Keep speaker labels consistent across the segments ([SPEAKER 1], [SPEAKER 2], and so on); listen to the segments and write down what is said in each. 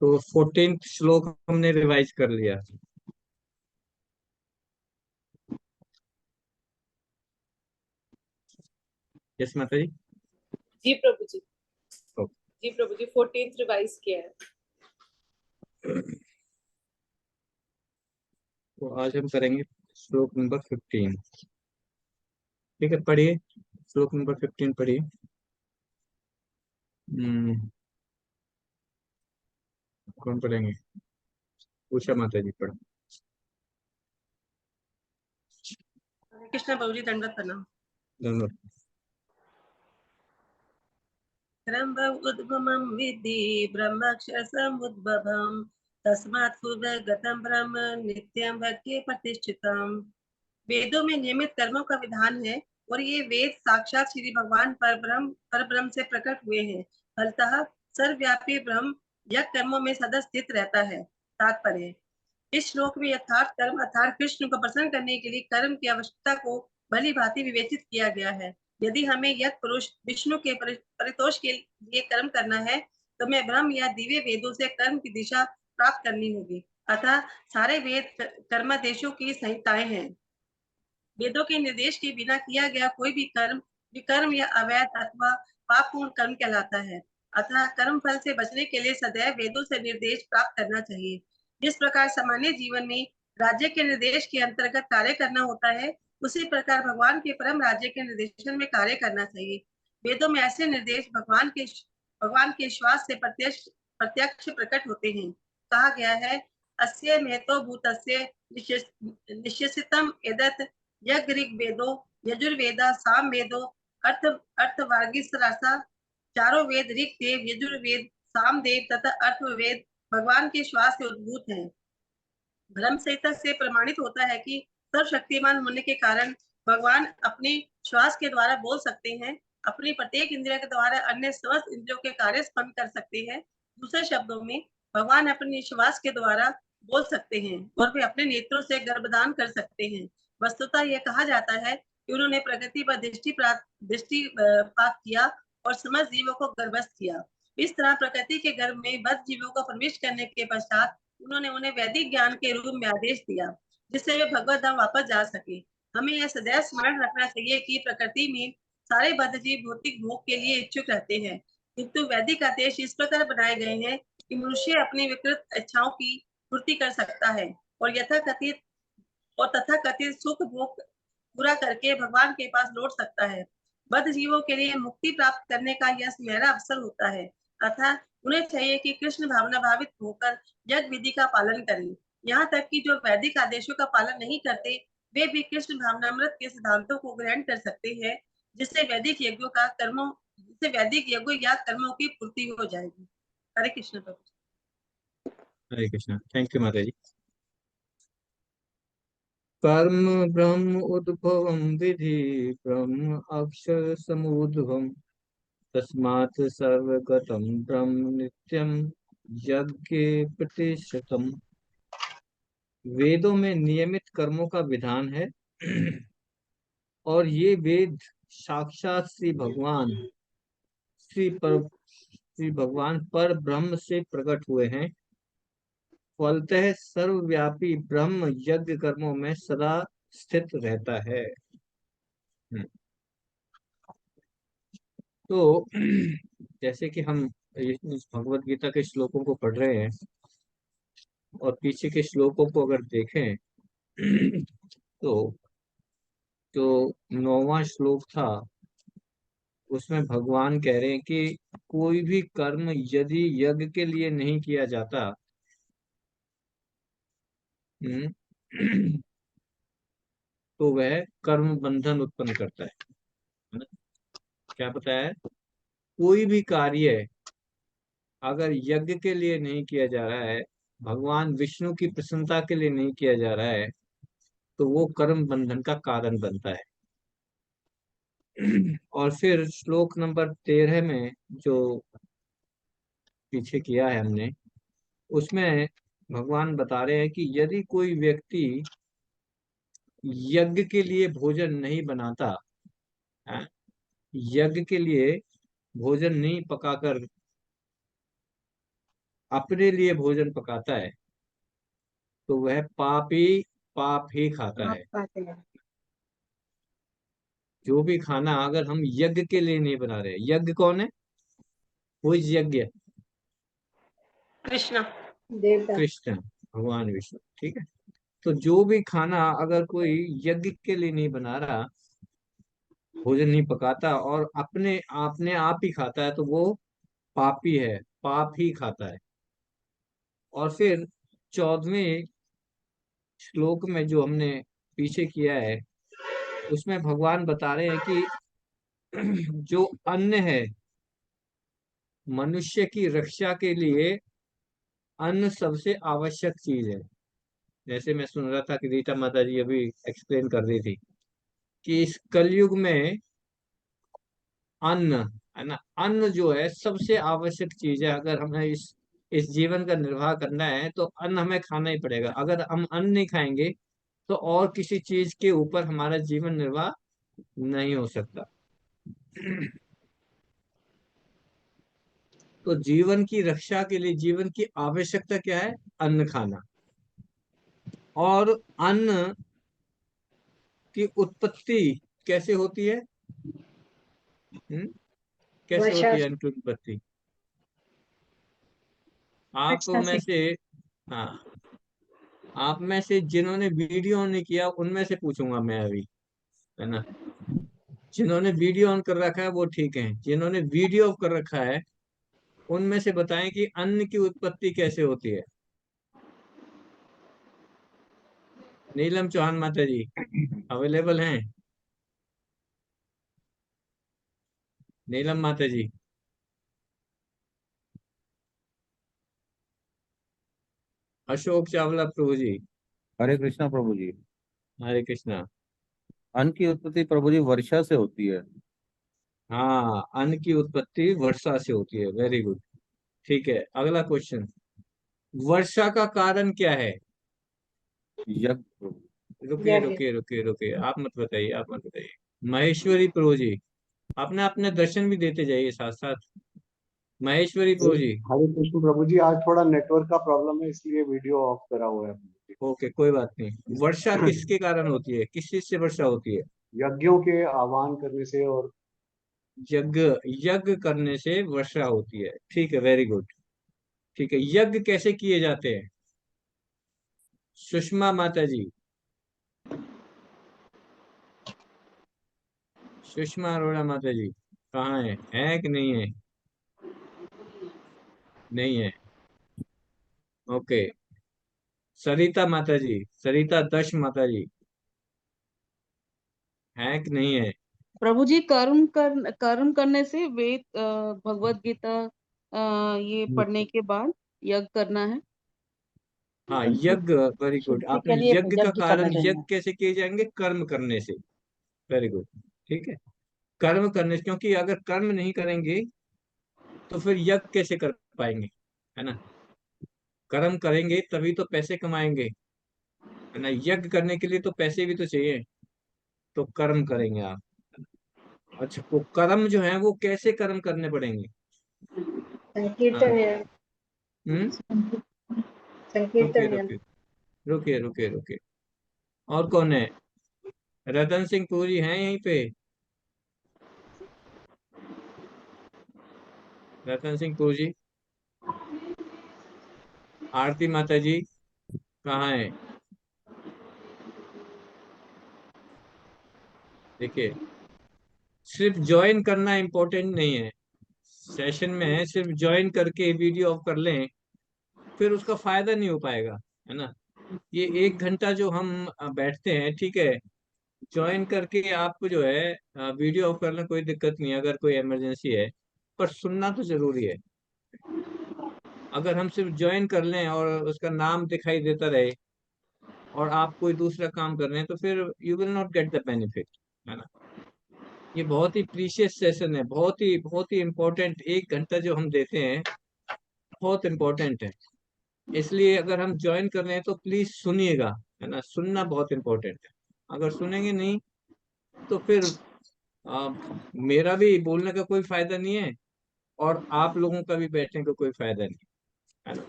[SPEAKER 1] तो 14th श्लोक हमने रिवाइज कर लिया। यस माता जी।
[SPEAKER 2] जी प्रभु जी।
[SPEAKER 1] ओके।
[SPEAKER 2] जी प्रभु जी 14th रिवाइज किया है।
[SPEAKER 1] तो आज हम करेंगे श्लोक नंबर 15। ठीक है, पढ़िए श्लोक नंबर 15 पढ़िए। कौन पढ़ेंगे? उषा माता जी पढ़ो।
[SPEAKER 2] कृष्ण प्रभु जी दंडवत प्रणाम।
[SPEAKER 1] दोनों।
[SPEAKER 2] ब्रह्म उद्गमं विद्धि ब्रह्माक्षर समुद्भवम् तस्मात् पूर्वगतं ब्रह्म नित्यं भक्ति प्रतिष्ठितम्। वेदों में नियमित कर्मों का विधान है और ये वेद साक्षात श्री भगवान पर ब्रह्म से प्रकट हुए हैं। फलतः सर्वव्यापी ब्रह्म यज्ञ कर्मों में सदा स्थित रहता है। तात्पर्य, इस श्लोक में यथार्थ कर्म अर्थात कृष्ण को प्रसन्न करने के लिए कर्म की आवश्यकता को भली भांति विवेचित किया गया है। यदि हमें यज्ञ पुरुष विष्णु के परितोष के लिए कर्म करना है तो हमें ब्रह्म या दिव्य वेदों से कर्म की दिशा प्राप्त करनी होगी। अतः सारे वेद कर्मादेशों की संहिताएं हैं। वेदों के निर्देश के बिना किया गया कोई भी कर्म विकर्म या अवैध अथवा पापपूर्ण कर्म कहलाता है। अतः कर्म फल से बचने के लिए सदैव वेदों से निर्देश प्राप्त करना चाहिए। जिस प्रकार सामान्य जीवन में राज्य के निर्देश के अंतर्गत कार्य करना होता है, उसी प्रकार भगवान के परम राज्य के निर्देशन में कार्य करना चाहिए। वेदों में ऐसे निर्देश भगवान के श्वास से प्रत्यक्ष प्रत्यक्ष प्रकट होते हैं। कहा गया है, अस्य महतो भूतस्य निश्चितम एदत् यज्ञ ऋग्वेदो यजुर्वेदा सामवेदो अर्थवागीसरासा। चारों वेद ऋग देव यजुर्वेद सामदेव तथा अर्थवेद भगवान के श्वास से उद्भूत हैं। ब्रह्म संहिता से प्रमाणित होता है कि सर्वशक्तिमान होने के कारण भगवान अपने श्वास के द्वारा बोल सकते हैं। अपनी प्रत्येक इंद्रिय के द्वारा अन्य समस्त इंद्रियों के कार्य स्पंद कर सकते हैं। दूसरे शब्दों में भगवान अपने श्वास के द्वारा बोल सकते हैं और वे अपने नेत्रों से गर्भदान कर सकते हैं। वस्तुतः यह कहा जाता है कि उन्होंने प्रकृति पर दृष्टिपात किया और समस्त जीवों को गर्भस्थ किया। इस तरह प्रकृति के गर्भ में बद्ध जीवों को प्रविष्ट करने के पश्चात उन्होंने उन्हें वैदिक ज्ञान के रूप में आदेश दिया, जिससे वे भगवत धाम वापस जा सके। हमें यह सदैव स्मरण रखना चाहिए कि प्रकृति में सारे बद्ध जीव भौतिक भोग के लिए इच्छुक रहते हैं, किंतु वैदिक आदेश इस प्रकार बनाए गए हैं कि मनुष्य अपनी विकृत इच्छाओं की पूर्ति कर सकता है और तथाकथित सुख भोग पूरा करके भगवान के पास लौट सकता है। बद्ध जीवों के लिए मुक्ति प्राप्त करने का यह सुनहरा अवसर होता है। अतः उन्हें चाहिए कि कृष्ण भावना भावित होकर यज्ञ विधि का पालन करें। यहाँ तक कि जो वैदिक आदेशों का पालन नहीं करते, वे भी कृष्ण भावनामृत के सिद्धांतों को ग्रहण कर सकते हैं, जिससे वैदिक यज्ञों या कर्मों की पूर्ति हो जाएगी। हरे कृष्ण प्रभु।
[SPEAKER 1] हरे कृष्णा। थैंक यू माता जी। कर्म ब्रह्म उद्भवम विधि ब्रह्म अक्षर समुद्भवम तस्मात् सर्वगतं ब्रह्म नित्यम यज्ञ प्रतिष्ठितम। वेदों में नियमित कर्मों का विधान है और ये वेद साक्षात श्री भगवान पर ब्रह्म से प्रकट हुए हैं। फलतः सर्वव्यापी ब्रह्म यज्ञ कर्मों में सदा स्थित रहता है। तो जैसे कि हम इस भगवत गीता के श्लोकों को पढ़ रहे हैं और पीछे के श्लोकों को अगर देखें तो जो 9वां श्लोक था उसमें भगवान कह रहे हैं कि कोई भी कर्म यदि यज्ञ के लिए नहीं किया जाता, हम्म, तो वह कर्म बंधन उत्पन्न करता है ना? क्या बताया है? कोई भी कार्य अगर यज्ञ के लिए नहीं किया जा रहा है, भगवान विष्णु की प्रसन्नता के लिए नहीं किया जा रहा है, तो वो कर्म बंधन का कारण बनता है। और फिर श्लोक नंबर 13 में जो पीछे किया है हमने, उसमें भगवान बता रहे हैं कि यदि कोई व्यक्ति यज्ञ के लिए भोजन नहीं बनाता, हाँ, यज्ञ के लिए भोजन नहीं पकाकर अपने लिए भोजन पकाता है तो वह पाप ही खाता
[SPEAKER 3] आप
[SPEAKER 1] है।
[SPEAKER 3] पाते हैं।
[SPEAKER 1] जो भी खाना अगर हम यज्ञ के लिए नहीं बना रहे, यज्ञ कौन है? कोई यज्ञ?
[SPEAKER 2] कृष्ण।
[SPEAKER 3] देवता।
[SPEAKER 1] कृष्ण, भगवान विष्णु, ठीक है। तो जो भी खाना अगर कोई यज्ञ के लिए नहीं बना रहा, भोजन नहीं पकाता और अपने अपने आप ही खाता है, तो वो पापी है, पाप ही खाता है। और फिर 14वें श्लोक में जो हमने पीछे किया है, उसमें भगवान बता रहे हैं कि जो अन्न है, मनुष्य की रक्षा के लिए अन्न सबसे आवश्यक चीज है। जैसे मैं सुन रहा था कि रीता माता जी अभी एक्सप्लेन कर रही थी कि इस कलयुग में अन्न, है ना, अन्न जो है सबसे आवश्यक चीज है। अगर हमें इस जीवन का निर्वाह करना है तो अन्न हमें खाना ही पड़ेगा। अगर हम अन्न नहीं खाएंगे तो और किसी चीज के ऊपर हमारा जीवन निर्वाह नहीं हो सकता। तो जीवन की रक्षा के लिए, जीवन की आवश्यकता क्या है? अन्न खाना। और अन्न की उत्पत्ति कैसे होती है? हम्म? कैसे
[SPEAKER 3] वर्षा
[SPEAKER 1] होती है
[SPEAKER 3] से।
[SPEAKER 1] अन्न की उत्पत्ति? आप
[SPEAKER 3] वर्षा
[SPEAKER 1] में
[SPEAKER 3] से।
[SPEAKER 1] से, हाँ, आप में से जिन्होंने वीडियो ऑन नहीं किया उनमें से पूछूंगा मैं अभी, है ना। जिन्होंने वीडियो ऑन कर रखा है वो ठीक है, जिन्होंने वीडियो ऑफ कर रखा है उनमें से बताएं कि अन्न की उत्पत्ति कैसे होती है। नीलम चौहान माता जी अवेलेबल हैं? नीलम माता जी। अशोक चावला प्रभु जी।
[SPEAKER 4] हरे कृष्णा प्रभु जी।
[SPEAKER 1] हरे कृष्णा।
[SPEAKER 4] अन्न की उत्पत्ति प्रभु जी वर्षा से होती है।
[SPEAKER 1] हाँ, अन्न की उत्पत्ति वर्षा से होती है, वेरी गुड। ठीक है, अगला क्वेश्चन। वर्षा का कारण क्या है?
[SPEAKER 4] यज्ञ प्रभु।
[SPEAKER 1] रुकिए
[SPEAKER 3] यज्ञ।
[SPEAKER 1] रुकिए रुकिए रुकिए, आप मत बताइए, आप मत बताइए। महेश्वरी प्रो जी, अपने अपने दर्शन भी देते जाइए साथ साथ। महेश्वरी प्रो जी।
[SPEAKER 5] हरे कृष्ण प्रभु जी, आज थोड़ा नेटवर्क का प्रॉब्लम है इसलिए वीडियो ऑफ करा हुआ है प्रभु
[SPEAKER 1] ओके, कोई बात नहीं। वर्षा
[SPEAKER 5] जी।
[SPEAKER 1] किसके कारण होती है, किस चीज से वर्षा होती है?
[SPEAKER 5] यज्ञों के आह्वान करने से और
[SPEAKER 1] यज्ञ, यज्ञ करने से वर्षा होती है, ठीक है, वेरी गुड। ठीक है, यज्ञ कैसे किए जाते हैं? सुषमा माता जी, सुषमा अरोड़ा माता जी कहाँ है कि नहीं है? नहीं है, ओके। सरिता माता जी, सरिता दश माता जी है कि नहीं है?
[SPEAKER 6] प्रभु जी, कर्म करने से वेद, भगवत गीता, ये पढ़ने के बाद यज्ञ करना है।
[SPEAKER 1] हाँ, यज्ञ, वेरी गुड।
[SPEAKER 3] शुद्धि
[SPEAKER 1] आपने
[SPEAKER 3] के लिए
[SPEAKER 1] यज्ञ का
[SPEAKER 3] यज्ञ करना
[SPEAKER 1] कारण, यज्ञ
[SPEAKER 3] चाहिए।
[SPEAKER 1] कैसे किए जाएंगे? कर्म करने से, वेरी गुड। ठीक है, कर्म करने से, क्योंकि अगर कर्म नहीं करेंगे तो फिर यज्ञ कैसे कर पाएंगे, है ना। कर्म करेंगे तभी तो पैसे कमाएंगे, है ना। यज्ञ करने के लिए तो पैसे भी तो चाहिए, तो कर्म करेंगे आप। अच्छा, वो कर्म जो है वो कैसे कर्म करने पड़ेंगे? हाँ।
[SPEAKER 3] संकीर्तन है।
[SPEAKER 1] हम्म। रुकिए
[SPEAKER 3] संकीर्तन है।
[SPEAKER 1] रुकिए रुकिए रुकिए रुकिए, और कौन है? रतन सिंह पुरी हैं यहीं पे? रतन सिंह पुरी जी, आरती माता जी कहाँ है? देखिए, सिर्फ ज्वाइन करना इम्पोर्टेंट नहीं है। सेशन में सिर्फ ज्वाइन करके वीडियो ऑफ कर लें फिर उसका फायदा नहीं हो पाएगा, है ना। ये 1 घंटा जो हम बैठते हैं, ठीक है, ज्वाइन करके आपको जो है वीडियो ऑफ करना कोई दिक्कत नहीं है अगर कोई इमरजेंसी है, पर सुनना तो जरूरी है। अगर हम सिर्फ ज्वाइन कर लें और उसका नाम दिखाई देता रहे और आप कोई दूसरा काम कर रहे हैं तो फिर you will not get the benefit, है ना। ये बहुत ही प्रीशियस सेशन है, बहुत ही इम्पोर्टेंट। 1 घंटा जो हम देते हैं बहुत इम्पोर्टेंट है। इसलिए अगर हम ज्वाइन कर रहे हैं तो प्लीज सुनिएगा, है ना। सुनना बहुत इम्पोर्टेंट है। अगर सुनेंगे नहीं तो फिर आ, मेरा भी बोलने का कोई फायदा नहीं है और आप लोगों का भी बैठने का कोई फायदा नहीं, है ना।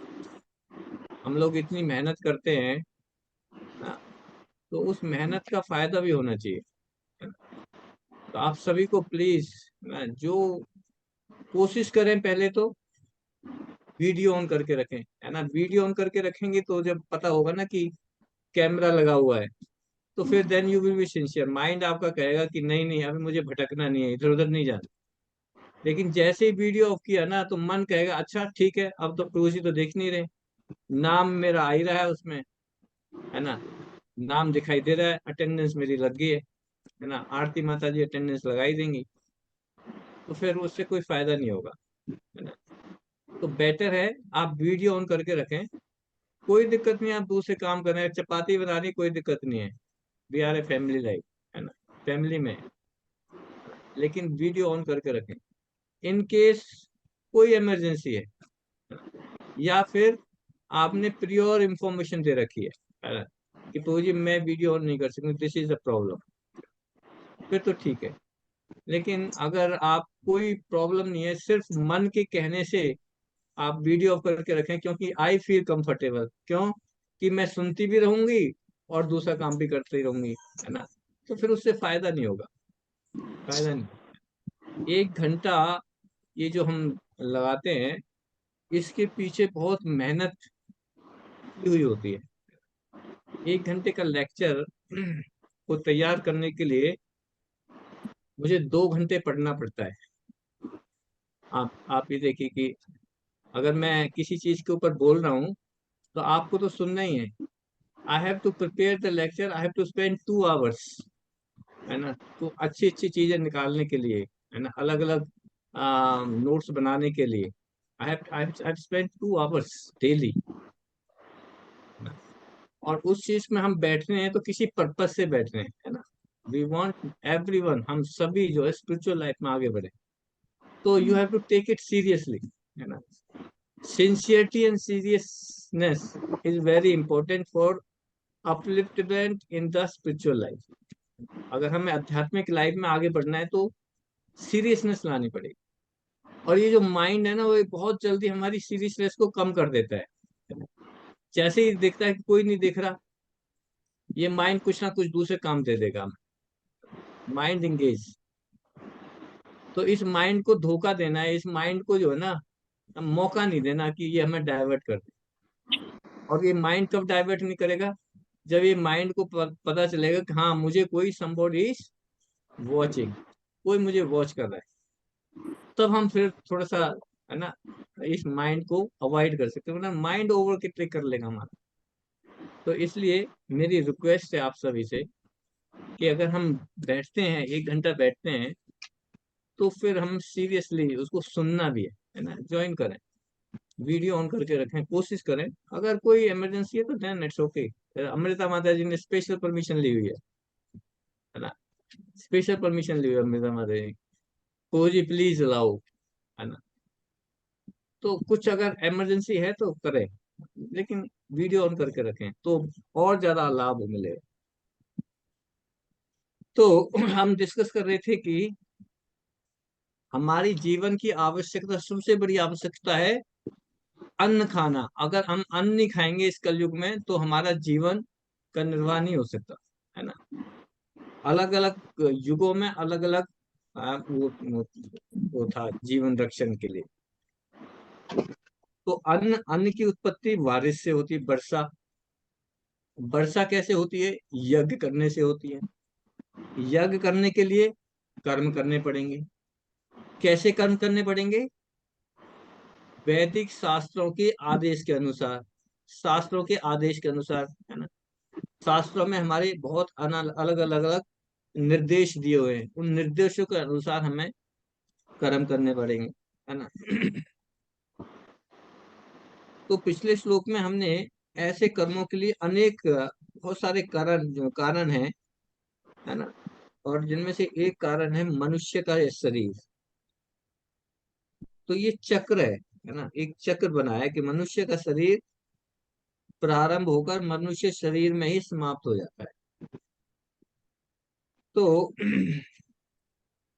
[SPEAKER 1] हम लोग इतनी मेहनत करते हैं ना, तो उस मेहनत का फायदा भी होना चाहिए, है ना। तो आप सभी को प्लीज ना, जो कोशिश करें पहले तो वीडियो ऑन करके रखें, है ना। वीडियो ऑन करके रखेंगे तो जब पता होगा ना कि कैमरा लगा हुआ है, तो फिर then you will be sincere. Mind आपका कहेगा कि नहीं नहीं, अभी मुझे भटकना नहीं है, इधर उधर नहीं जाना। लेकिन जैसे ही वीडियो ऑफ किया ना, तो मन कहेगा अच्छा ठीक है, अब तो प्रभु तो देख नहीं रहे, नाम मेरा आ ही रहा है उसमें, है ना, नाम दिखाई दे रहा है, अटेंडेंस मेरी लग गई है ना, आरती माता जी अटेंडेंस लगाई देंगी, तो फिर उससे कोई फायदा नहीं होगा, है ना। तो बेटर है आप वीडियो ऑन करके रखें। कोई दिक्कत नहीं, आप दूसरे काम कर रहे हैं, चपाती बनानी, कोई दिक्कत नहीं है। We are a family life, है ना, फैमिली में, लेकिन वीडियो ऑन करके रखें। इन केस कोई इमरजेंसी है या फिर आपने प्रियोर इंफॉर्मेशन दे रखी है ना, कि तो जी मैं वीडियो ऑन नहीं कर सकती, दिस इज अ प्रॉब्लम, फिर तो ठीक है। लेकिन अगर आप कोई प्रॉब्लम नहीं है, सिर्फ मन के कहने से आप वीडियो ऑफ करके रखें, क्योंकि आई फील कंफर्टेबल, क्यों कि मैं सुनती भी रहूंगी और दूसरा काम भी करती रहूंगी, है ना। तो फिर उससे फायदा नहीं होगा, फायदा नहीं। 1 घंटा ये जो हम लगाते हैं, इसके पीछे बहुत मेहनत की हुई होती है। 1 घंटे का लेक्चर को तैयार करने के लिए मुझे 2 घंटे पढ़ना पड़ता है। आप ये देखिए कि अगर मैं किसी चीज के ऊपर बोल रहा हूँ, तो आपको तो सुनना ही है। I have to prepare the lecture, I have to spend 2 hours, है ना। तो अच्छी अच्छी चीजें निकालने के लिए, है ना, अलग अलग नोट्स बनाने के लिए I have spend 2 hours daily, और उस चीज में हम बैठ रहे हैं तो किसी पर्पज से बैठ रहे हैं, है ना। वी वांट एवरीवन, हम सभी जो है स्पिरिचुअल लाइफ में आगे बढ़े, तो you have to take it seriously, है ना। Sincerity and seriousness is very important for upliftment in the spiritual life. अगर हमें आध्यात्मिक लाइफ में आगे बढ़ना है तो सीरियसनेस लानी पड़ेगी। और ये जो माइंड है ना, वो ये बहुत जल्दी हमारी सीरियसनेस को कम कर देता है। जैसे ही देखता है कि कोई नहीं देख रहा, ये माइंड कुछ ना कुछ दूसरे काम दे देगा। माइंड इंगेज, तो इस माइंड को धोखा देना है, इस माइंड को जो है ना, मौका नहीं देना कि ये हमें डाइवर्ट कर दे। और ये माइंड कब डाइवर्ट नहीं करेगा, जब ये माइंड को पता चलेगा कि हाँ मुझे कोई somebody इज वॉचिंग, कोई मुझे वॉच कर रहा है, तब हम फिर थोड़ा सा, है ना, इस माइंड को अवॉइड कर सकते हैं, वरना माइंड ओवर के ट्रिक कर लेगा हमारा। तो इसलिए मेरी रिक्वेस्ट है आप सभी से कि अगर हम बैठते हैं, 1 घंटा बैठते हैं, तो फिर हम सीरियसली उसको सुनना भी है ना, ज्वाइन करें, वीडियो ऑन करके रखें, कोशिश करें। अगर कोई इमरजेंसी है तो देन इट्स ओके। अमृता माता जी ने स्पेशल परमिशन ली हुई है ना, स्पेशल परमिशन ली हुई है अमृता माता जी, को जी प्लीज अलाउ, है ना। तो कुछ अगर इमरजेंसी है तो करें, लेकिन वीडियो ऑन करके रखें तो और ज्यादा लाभ मिलेगा। तो हम डिस्कस कर रहे थे कि हमारी जीवन की आवश्यकता, सबसे बड़ी आवश्यकता है अन्न खाना। अगर हम अन्न नहीं खाएंगे इस कलयुग में, तो हमारा जीवन का निर्वाह नहीं हो सकता, है ना। अलग अलग युगों में अलग अलग वो था जीवन रक्षण के लिए। तो अन्न, अन्न की उत्पत्ति बारिश से होती है, वर्षा। वर्षा कैसे होती है, यज्ञ करने से होती है। यज्ञ करने के लिए कर्म करने पड़ेंगे। कैसे कर्म करने पड़ेंगे, वैदिक शास्त्रों के आदेश के अनुसार, शास्त्रों के आदेश के अनुसार, है ना। शास्त्रों में हमारे बहुत अलग अलग अलग निर्देश दिए हुए हैं, उन निर्देशों के अनुसार हमें कर्म करने पड़ेंगे, है ना। तो पिछले श्लोक में हमने ऐसे कर्मों के लिए अनेक बहुत सारे कारण है ना। और जिनमें से एक कारण है मनुष्य का ये शरीर। तो ये चक्र है ना, एक चक्र बना है कि मनुष्य का शरीर प्रारंभ होकर मनुष्य शरीर में ही समाप्त हो जाता है। तो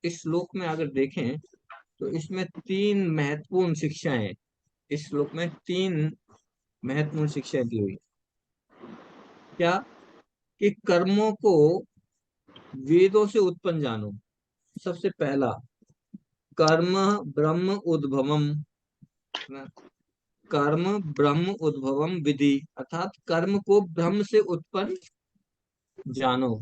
[SPEAKER 1] इस श्लोक में अगर देखें तो इसमें 3 महत्वपूर्ण शिक्षाएं इस श्लोक में 3 महत्वपूर्ण शिक्षाएं दी हुई। क्या? कि कर्मों को वेदों से उत्पन्न जानो। सबसे पहला, कर्म ब्रह्म उद्भवम, ना? कर्म ब्रह्म उद्भवम विधि, अर्थात कर्म को ब्रह्म से उत्पन्न जानो।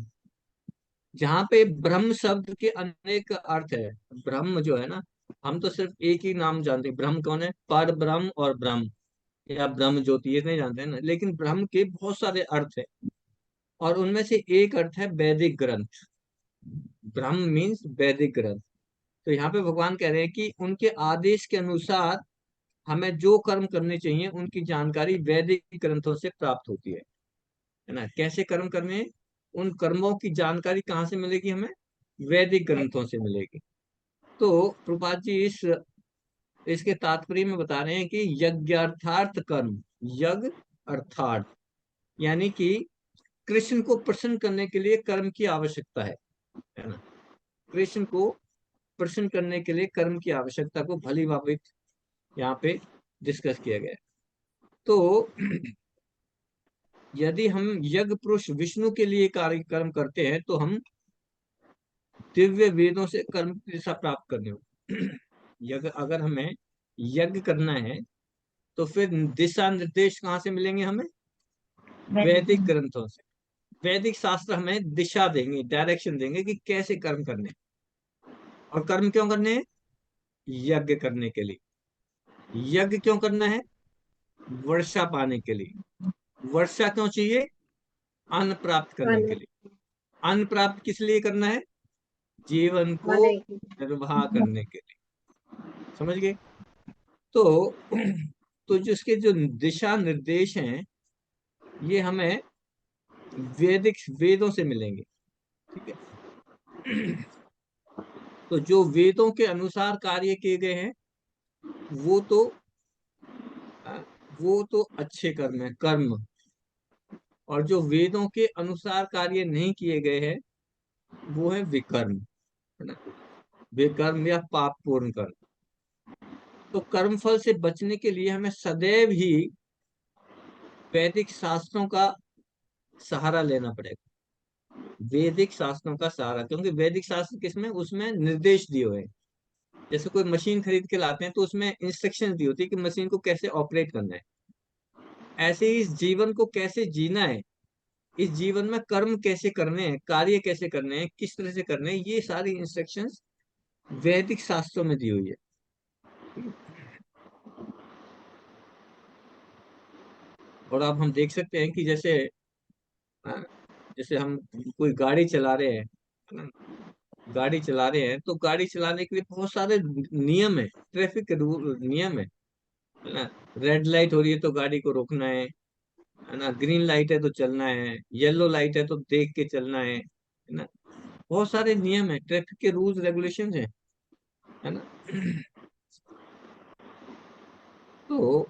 [SPEAKER 1] जहाँ पे ब्रह्म शब्द के अनेक अर्थ है। ब्रह्म जो है ना, हम तो सिर्फ एक ही नाम जानते हैं, ब्रह्म कौन है? पर ब्रह्म और ब्रह्म, या ब्रह्म ज्योति, ये नहीं जानते हैं ना। लेकिन ब्रह्म के बहुत सारे अर्थ है, और उनमें से एक अर्थ है वैदिक ग्रंथ। ब्रह्म मीन्स वैदिक ग्रंथ। तो यहाँ पे भगवान कह रहे हैं कि उनके आदेश के अनुसार हमें जो कर्म करने चाहिए उनकी जानकारी वैदिक ग्रंथों से प्राप्त होती है ना। कैसे कर्म करने हैं, उन कर्मों की जानकारी कहाँ से मिलेगी? हमें वैदिक ग्रंथों से मिलेगी। तो प्रभुपाद जी इसके तात्पर्य में बता रहे हैं कि यज्ञार्थार्थ कर्म, यज्ञ अर्थार्थ, यानी कि कृष्ण को प्रसन्न करने के लिए कर्म की आवश्यकता है ना। कृष्ण को प्रसन्न करने के लिए कर्म की आवश्यकता को भली भांति यहाँ पे डिस्कस किया गया है। तो यदि हम यज्ञ पुरुष विष्णु के लिए कार्य कर्म करते हैं तो हम दिव्य वेदों से कर्म की दिशा प्राप्त करनी हो। यज्ञ, अगर हमें यज्ञ करना है तो फिर दिशा निर्देश कहाँ से मिलेंगे हमें? वैदिक ग्रंथों से। वैदिक शास्त्र हमें दिशा देंगे, डायरेक्शन देंगे कि कैसे कर्म करने। और कर्म क्यों करने हैं? यज्ञ करने के लिए। यज्ञ क्यों करना है? वर्षा पाने के लिए। वर्षा क्यों चाहिए? अन्न प्राप्त करने के लिए। अन्न प्राप्त किस लिए करना है? जीवन को
[SPEAKER 3] खाने की।
[SPEAKER 1] निर्वाह करने के लिए। समझ गए? तो तो जिसके जो दिशा निर्देश हैं ये हमें वैदिक वेदों से मिलेंगे। ठीक है। तो जो वेदों के अनुसार कार्य किए गए हैं वो तो वो तो अच्छे कर्म है, कर्म। और जो वेदों के अनुसार कार्य नहीं किए गए हैं वो है विकर्म, है ना। विकर्म या पाप पूर्ण कर्म। तो कर्म फल से बचने के लिए हमें सदैव ही वैदिक शास्त्रों का सहारा लेना पड़ेगा। वैदिक शास्त्रों का सहारा, क्योंकि वैदिक शास्त्र किसमें? उसमें निर्देश दिए हुए हैं। जैसे कोई मशीन खरीद के लाते हैं तो उसमें इंस्ट्रक्शन दी होती है कि मशीन को कैसे ऑपरेट करना है। ऐसे ही इस जीवन को कैसे जीना है, इस जीवन में कर्म कैसे करने हैं, कार्य कैसे करने हैं, किस तरह से करने हैं, ये सारी इंस्ट्रक्शंस वैदिक शास्त्रों में दी हुई है। और अब हम देख सकते हैं कि जैसे जैसे हम कोई गाड़ी चला रहे हैं, है ना? गाड़ी चला रहे हैं तो गाड़ी चलाने के लिए बहुत सारे नियम है, ट्रैफिक के रूल नियम है ना। रेड लाइट हो रही है तो गाड़ी को रोकना है ना। ग्रीन लाइट है तो चलना है, येलो लाइट है तो देख के चलना है ना। बहुत सारे नियम है, ट्रैफिक के रूल्स रेगुलेशंस है ना। तो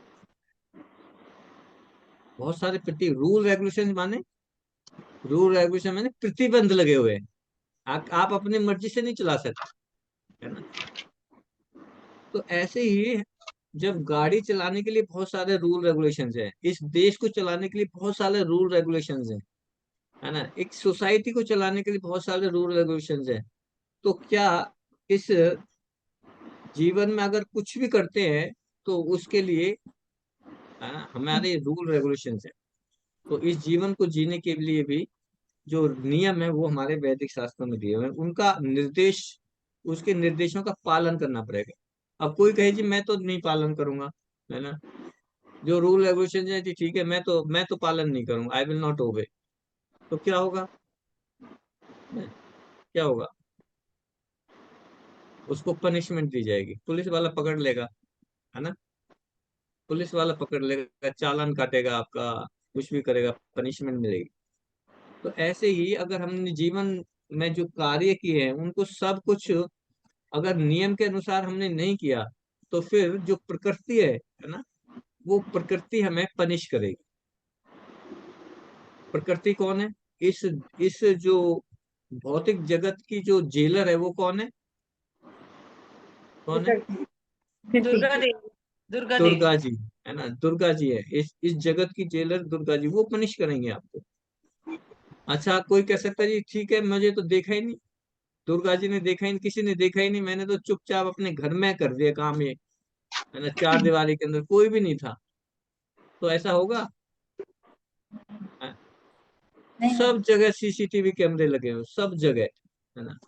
[SPEAKER 1] बहुत सारे प्रति रूल रेगुलेशन माने, रूल रेगुलेशन माने प्रतिबंध लगे हुए हैं। आप अपनी मर्जी से नहीं चला सकते, है ना। तो ऐसे ही जब गाड़ी चलाने के लिए बहुत सारे रूल रेगुलेशंस हैं, इस देश को चलाने के लिए बहुत सारे रूल रेगुलेशंस हैं, है ना। एक सोसाइटी को चलाने के लिए बहुत सारे रूल रेगुलेशंस हैं। तो क्या इस जीवन में अगर कुछ भी करते हैं तो उसके लिए, है ना, हमारे रूल रेगुलेशंस हैं। तो इस जीवन को जीने के लिए भी जो नियम है वो हमारे वैदिक शास्त्रों में दिए हुए हैं, उनका निर्देश, उसके निर्देशों का पालन करना पड़ेगा। अब कोई कहे जी मैं तो नहीं पालन करूंगा, है ना, जो रूल रेगुलेशन है जी ठीक है, मैं तो पालन नहीं करूंगा, आई विल नॉट ओबे। तो क्या होगा? क्या होगा? उसको पनिशमेंट दी जाएगी, पुलिस वाला पकड़ लेगा, है ना। पुलिस वाला पकड़ लेगा, चालान काटेगा आपका, कुछ भी करेगा, पनिशमेंट मिलेगी। तो ऐसे ही अगर हमने जीवन में जो कार्य किए हैं उनको सब कुछ अगर नियम के अनुसार हमने नहीं किया तो फिर जो प्रकृति है ना, वो प्रकृति हमें पनिश करेगी। प्रकृति कौन है? इस जो भौतिक जगत की जो जेलर है वो कौन है? कौन है?
[SPEAKER 3] प्रकृति।
[SPEAKER 2] दुर्गा देवी। दुर्गा देवी।
[SPEAKER 1] दुर्गा जी, है ना, दुर्गा जी है, इस जगत की जेलर दुर्गा जी, वो पनिश करेंगे आपको। अच्छा, कोई कह सकता है जी ठीक है, मुझे तो देखा ही नहीं, दुर्गा जी ने देखा ही नहीं, किसी ने देखा ही नहीं, मैंने तो चुपचाप अपने घर में कर दिया काम ये, है ना, चार दीवारी के अंदर कोई भी नहीं था, तो ऐसा होगा? हाँ, सब जगह सीसीटीवी कैमरे लगे हुए, सब जगह, है ना,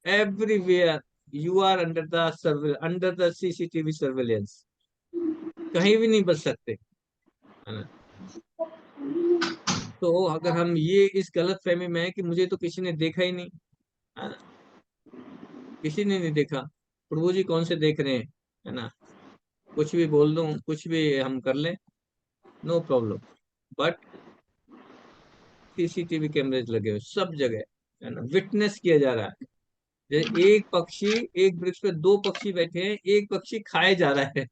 [SPEAKER 1] everywhere you are under the CCTV surveillance, कहीं भी नहीं बच सकते, है ना। तो अगर हम ये इस गलत फहमी में है कि मुझे तो किसी ने देखा ही नहीं, है ना, किसी ने नहीं देखा, प्रभु जी कौन से देख रहे हैं, है ना, कुछ भी बोल दूं, कुछ भी हम कर लें, नो प्रॉब्लम, बट सीसीटीवी कैमरेज लगे हुए सब जगह, है ना, विटनेस किया जा रहा है। जैसे एक पक्षी, एक वृक्ष पे दो पक्षी बैठे हैं, एक पक्षी खाए जा रहा है,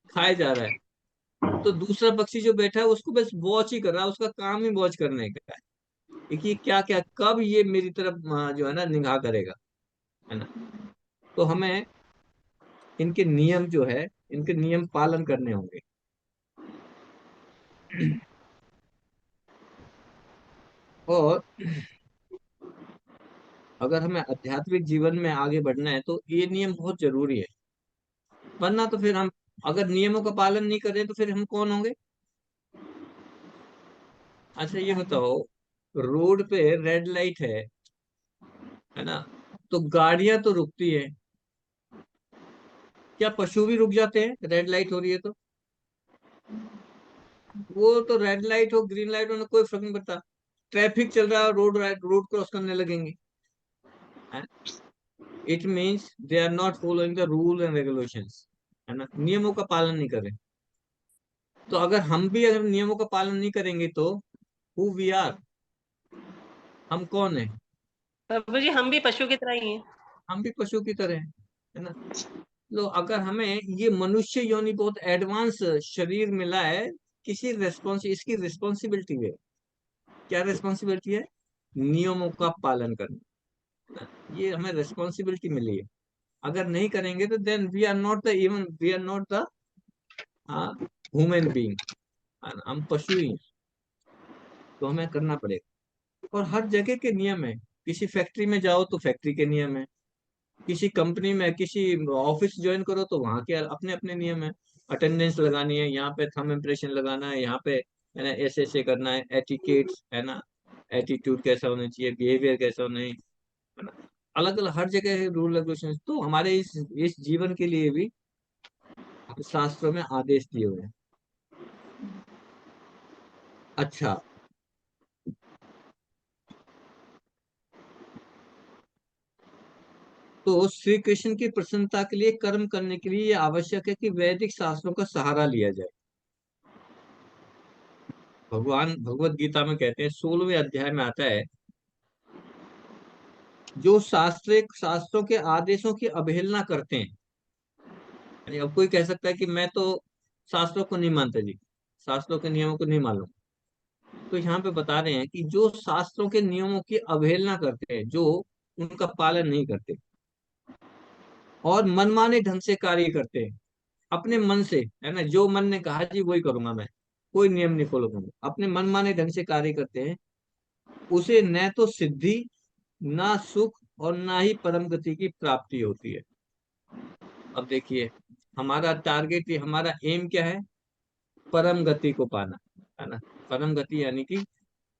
[SPEAKER 1] खाए जा रहा है, तो दूसरा पक्षी जो बैठा है उसको बस वॉच ही कर रहा है, उसका काम ही वॉच करने का है कि क्या क्या कब ये मेरी तरफ जो है ना निगाह करेगा, है ना। तो हमें इनके नियम जो है, इनके नियम पालन करने होंगे। और अगर हमें आध्यात्मिक जीवन में आगे बढ़ना है तो ये नियम बहुत जरूरी है, वरना तो फिर हम अगर नियमों का पालन नहीं करें तो फिर हम कौन होंगे? अच्छा ये बताओ, रोड पे रेड लाइट है ना, तो गाड़ियां तो रुकती है, क्या पशु भी रुक जाते हैं रेड लाइट हो रही है तो? वो तो रेड लाइट हो ग्रीन लाइट हो ना, कोई फर्क नहीं पड़ता, ट्रैफिक चल रहा है, रोड क्रॉस करने लगेंगे। It means they are not following the rule and regulations, है ना, नियमों का पालन नहीं करें। तो अगर हम भी अगर नियमों का पालन नहीं करेंगे तो हु वी आर, हम कौन है?
[SPEAKER 2] प्रभु जी हम भी पशु की तरह ही हैं।
[SPEAKER 1] हम भी पशु की तरह हैं, है ना। तो अगर हमें ये मनुष्य योनि बहुत एडवांस शरीर मिला है, किसी इसकी रिस्पॉन्सिबिलिटी है, क्या रिस्पॉन्सिबिलिटी है? नियमों का पालन करना, है ना? ये हमें रिस्पॉन्सिबिलिटी मिली है, अगर नहीं करेंगे तो then we are not the even we are not the human being, हम पशु ही हैं। तो हमें करना पड़ेगा, और हर जगह के नियम है, किसी फैक्ट्री में जाओ तो फैक्ट्री के नियम है, किसी कंपनी में किसी ऑफिस ज्वाइन करो तो वहां के अपने अपने नियम है, अटेंडेंस लगानी है, यहाँ पे थंब इम्प्रेशन लगाना है, यहाँ पे, है ना, ऐसे ऐसे करना है, एटिकेट, है ना, एटीट्यूड कैसा होना चाहिए, बिहेवियर कैसा होना है ना, अलग अलग हर जगह रूल रेगुलेशन, तो हमारे इस जीवन के लिए भी शास्त्रों में आदेश दिए हुए हैं। अच्छा, तो श्री कृष्ण की प्रसन्नता के लिए कर्म करने के लिए ये आवश्यक है कि वैदिक शास्त्रों का सहारा लिया जाए। भगवान भगवत गीता में कहते हैं, 16वें अध्याय में आता है, जो शास्त्रों के आदेशों की अवहेलना करते हैं, यानी अब कोई कह सकता है कि मैं तो शास्त्रों को नहीं मानता जी, शास्त्रों के नियमों को नहीं मालूम, तो यहाँ पे बता रहे हैं कि जो शास्त्रों के नियमों की अवहेलना करते हैं, जो उनका पालन नहीं करते और मनमाने ढंग से कार्य करते हैं, अपने मन से, है ना, जो मन ने कहा जी वही करूंगा मैं, कोई नियम नहीं फॉलो करूंगा, अपने मनमाने ढंग से कार्य करते हैं, उसे न तो सिद्धि, ना सुख, और ना ही परम गति की प्राप्ति होती है। अब देखिए, हमारा टारगेट, हमारा एम क्या है? परम गति को पाना, है ना, परम गति यानी कि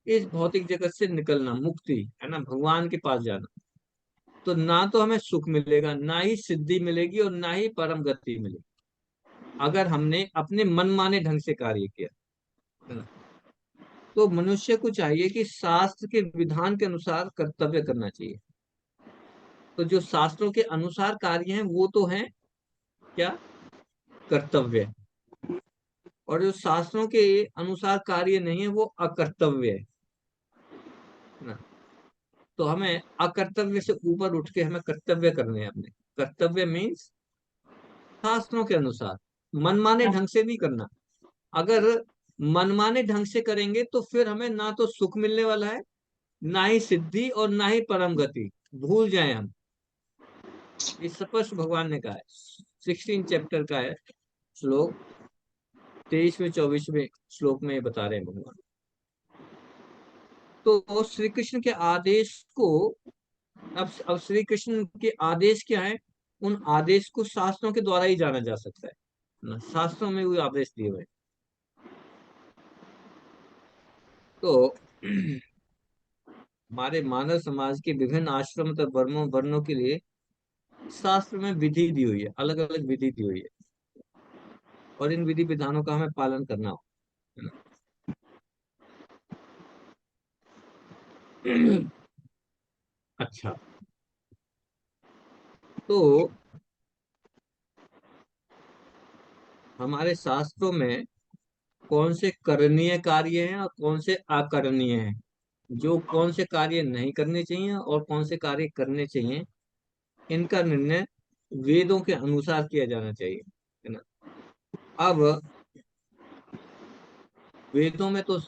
[SPEAKER 1] इस भौतिक जगत से निकलना, मुक्ति, है ना, भगवान के पास जाना। तो ना तो हमें सुख मिलेगा, ना ही सिद्धि मिलेगी, और ना ही परम गति मिलेगी, अगर हमने अपने मनमाने ढंग से कार्य किया, है ना। तो मनुष्य को चाहिए कि शास्त्र के विधान के अनुसार कर्तव्य करना चाहिए। तो जो शास्त्रों के अनुसार कार्य हैं वो तो हैं क्या? कर्तव्य। और जो शास्त्रों के अनुसार कार्य नहीं है वो अकर्तव्य है ना। तो हमें अकर्तव्य से ऊपर उठ के हमें कर्तव्य करने हैं अपने। कर्तव्य मीन्स शास्त्रों के अनुसार, मनमाने ढंग से नहीं करना। अगर मनमाने ढंग से करेंगे तो फिर हमें ना तो सुख मिलने वाला है, ना ही सिद्धि, और ना ही परम गति, भूल जाए हम। ये स्पष्ट भगवान ने कहा है, 16 चैप्टर का है, श्लोक 23वें 24वें श्लोक में बता रहे हैं भगवान। तो श्री कृष्ण के आदेश को, अब श्री कृष्ण के आदेश क्या है, उन आदेश को शास्त्रों के द्वारा ही जाना जा सकता है ना, शास्त्रों में वो आदेश दिए हुए हैं। तो हमारे मानव समाज के विभिन्न आश्रम तथा वर्णों के लिए शास्त्र में विधि दी हुई है, अलग अलग विधि दी हुई है, और इन विधि विधानों का हमें पालन करना हो, है ना। अच्छा, तो हमारे शास्त्रों में कौन से करणीय कार्य हैं और कौन से अकरणीय हैं, जो कौन से कार्य नहीं करने चाहिए और कौन से कार्य करने चाहिए, इनका निर्णय वेदों के अनुसार किया जाना चाहिए, है ना। अब वेदों में तो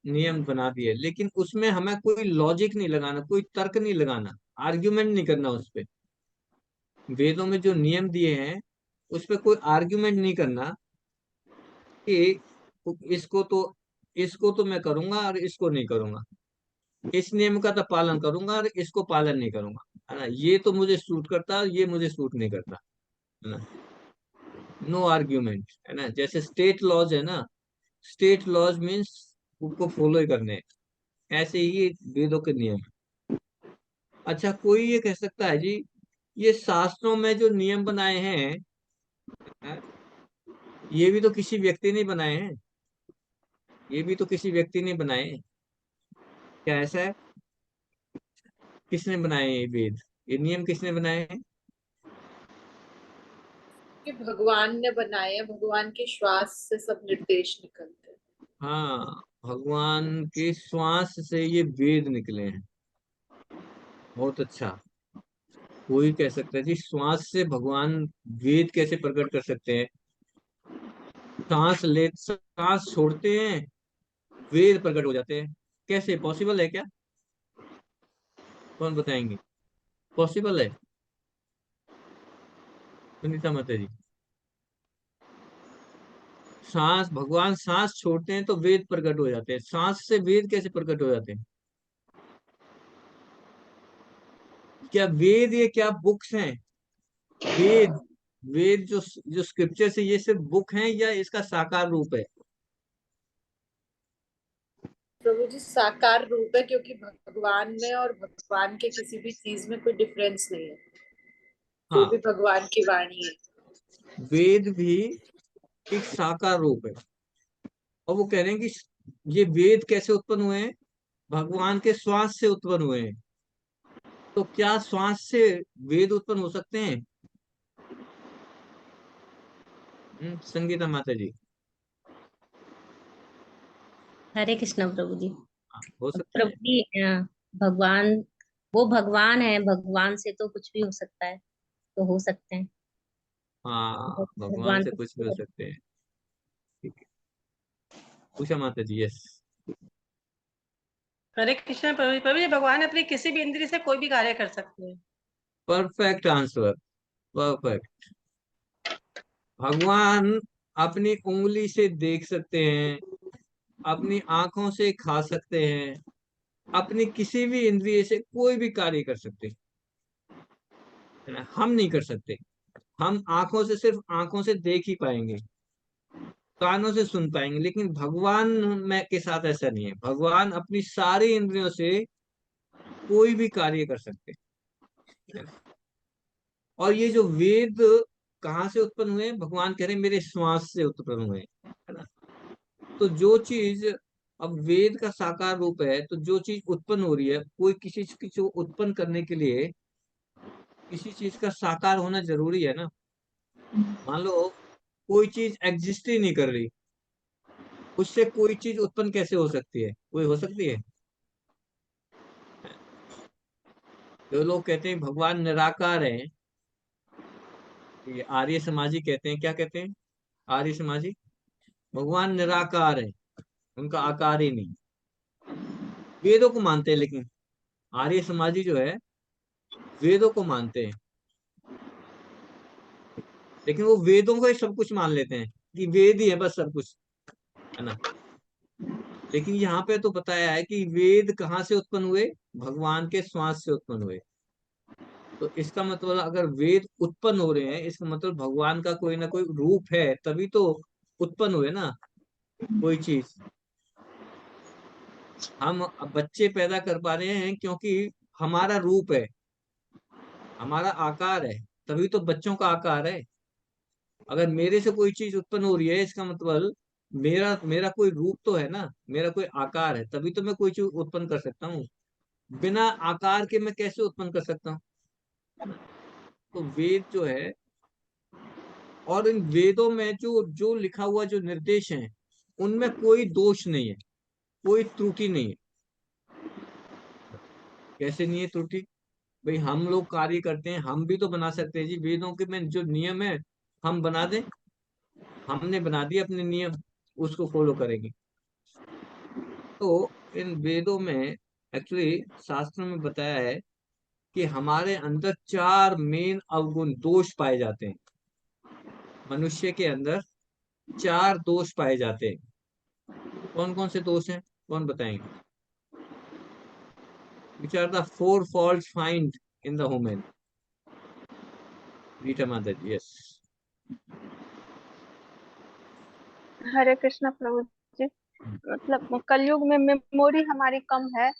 [SPEAKER 1] नियम बना दिए, लेकिन उसमें हमें कोई लॉजिक नहीं लगाना, कोई तर्क नहीं लगाना, आर्ग्यूमेंट नहीं करना उस पे। वेदों में जो नियम दिए हैं उस पे कोई आर्ग्यूमेंट नहीं करना कि इसको तो मैं करूंगा और इसको नहीं करूंगा, इस नियम का तो पालन करूंगा और इसको पालन नहीं करूंगा, है ना। ये तो मुझे सूट करता है, ये मुझे सूट नहीं करता, है ना। नो आर्ग्यूमेंट, है ना। जैसे स्टेट लॉज है ना, स्टेट लॉज मीन्स उसको फॉलो ही करने हैं। ऐसे ही वेदों के नियम है। अच्छा, कोई ये कह सकता है जी, ये शास्त्रों में जो नियम बनाए हैं, हैं, ये भी तो किसी व्यक्ति ने बनाए हैं, ये भी तो किसी व्यक्ति ने बनाए हैं। क्या ऐसा है? किसने बनाए ये वेद, ये नियम किसने बनाए हैं?
[SPEAKER 7] कि भगवान ने बनाए हैं, भगवान के श्वास से सब निर्देश निकलते हैं।
[SPEAKER 1] हाँ, भगवान के श्वास से ये वेद निकले हैं। बहुत अच्छा। कोई कह सकता है जी, श्वास से भगवान वेद कैसे प्रकट कर सकते हैं? सांस छोड़ते हैं, वेद प्रकट हो जाते हैं। कैसे पॉसिबल है क्या? कौन बताएंगे? पॉसिबल है सुनीता माता जी? भगवान सांस छोड़ते हैं तो वेद प्रकट हो जाते हैं, सांस से वेद कैसे प्रकट हो जाते हैं? क्या वेद ये क्या बुक्स हैं? वेद, वेद जो जो स्क्रिप्चर से, ये सिर्फ बुक हैं या इसका साकार रूप है?
[SPEAKER 7] प्रभु जी साकार रूप है, क्योंकि भगवान में और भगवान के किसी भी चीज में कोई डिफरेंस नहीं है, वो
[SPEAKER 1] हाँ,
[SPEAKER 7] भी भगवान की वाणी है।
[SPEAKER 1] वेद भी एक साकार रूप है। और वो कह रहे हैं कि ये वेद कैसे उत्पन्न हुए हैं? भगवान के श्वास से उत्पन्न हुए हैं। तो क्या श्वास से वेद उत्पन्न हो सकते हैं? संगीता माता जी।
[SPEAKER 8] हरे कृष्णा प्रभु जी।
[SPEAKER 1] हाँ, हो सकते
[SPEAKER 8] प्रभु
[SPEAKER 1] हैं।
[SPEAKER 8] जी भगवान, वो भगवान है, भगवान से तो कुछ भी हो सकता है, तो हो सकते हैं।
[SPEAKER 1] हाँ, भगवान
[SPEAKER 8] भगवान
[SPEAKER 1] से
[SPEAKER 8] तो
[SPEAKER 1] कुछ भी हो सकते हैं। ठीक है, उषा माता जी, यस।
[SPEAKER 2] हरे कृष्ण प्रभु प्रभु जी, भगवान अपनी किसी भी इंद्रिय से कोई भी कार्य कर सकते हैं।
[SPEAKER 1] Perfect answer, perfect. भगवान अपनी उंगली से देख सकते हैं, अपनी आंखों से खा सकते हैं, अपनी किसी भी इंद्रिय से कोई भी कार्य कर सकते हैं, है ना। हम नहीं कर सकते। हम आंखों से, सिर्फ आंखों से देख ही पाएंगे, कानों से सुन पाएंगे, लेकिन भगवान में के साथ ऐसा नहीं है। भगवान अपनी सारी इंद्रियों से कोई भी कार्य कर सकते हैं। और ये जो वेद कहाँ से उत्पन्न हुए? भगवान कह रहे हैं मेरे श्वास से उत्पन्न हुए, है ना। तो जो चीज, अब वेद का साकार रूप है, तो जो चीज उत्पन्न हो रही है, कोई किसी चीज को उत्पन्न करने के लिए किसी चीज का साकार होना जरूरी है ना। मान लो कोई चीज एग्जिस्ट ही नहीं कर रही, उससे कोई चीज उत्पन्न कैसे हो सकती है? कोई हो सकती है? जो लोग कहते हैं भगवान निराकार है, ये आर्य समाजी कहते हैं, क्या कहते हैं आर्य समाजी? भगवान निराकार है, उनका आकार ही नहीं। वेदों को मानते हैं, लेकिन आर्य समाजी जो है वेदों को मानते हैं, लेकिन वो वेदों को ही सब कुछ मान लेते हैं कि वेद ही है बस सब कुछ, है ना। लेकिन यहाँ पे तो बताया है कि वेद कहाँ से उत्पन्न हुए, भगवान के श्वास से उत्पन्न हुए। तो इसका मतलब अगर वेद उत्पन्न हो रहे हैं, इसका मतलब भगवान का कोई ना कोई रूप है, तभी तो उत्पन्न हुए ना कोई चीज। हम अब बच्चे पैदा कर पा रहे हैं क्योंकि हमारा रूप है, हमारा आकार है, तभी तो बच्चों का आकार है। अगर मेरे से कोई चीज उत्पन्न हो रही है, इसका मतलब मेरा मेरा कोई रूप तो है ना, मेरा कोई आकार है, तभी तो मैं कोई चीज उत्पन्न कर सकता हूँ। बिना आकार के मैं कैसे उत्पन्न कर सकता हूँ, है ना। तो वेद जो है, और इन वेदों में जो जो लिखा हुआ जो निर्देश है, उनमें कोई दोष नहीं है, कोई त्रुटि नहीं है। कैसे नहीं है त्रुटि? भाई हम लोग कार्य करते हैं, हम भी तो बना सकते हैं जी। वेदों के में जो नियम है हम बना दें, हमने बना दिए अपने नियम, उसको फॉलो करेंगे। तो इन वेदों में एक्चुअली शास्त्रों में बताया है कि हमारे अंदर 4 मेन अवगुण दोष पाए जाते हैं। मनुष्य के अंदर 4 दोष पाए जाते हैं। कौन कौन से दोष हैं, कौन बताएंगे? Which are the 4 faults find in the human? Rita माता जी, यस।
[SPEAKER 9] हरे कृष्ण प्रभु जी। मतलब कलयुग में मेमोरी हमारी कम है।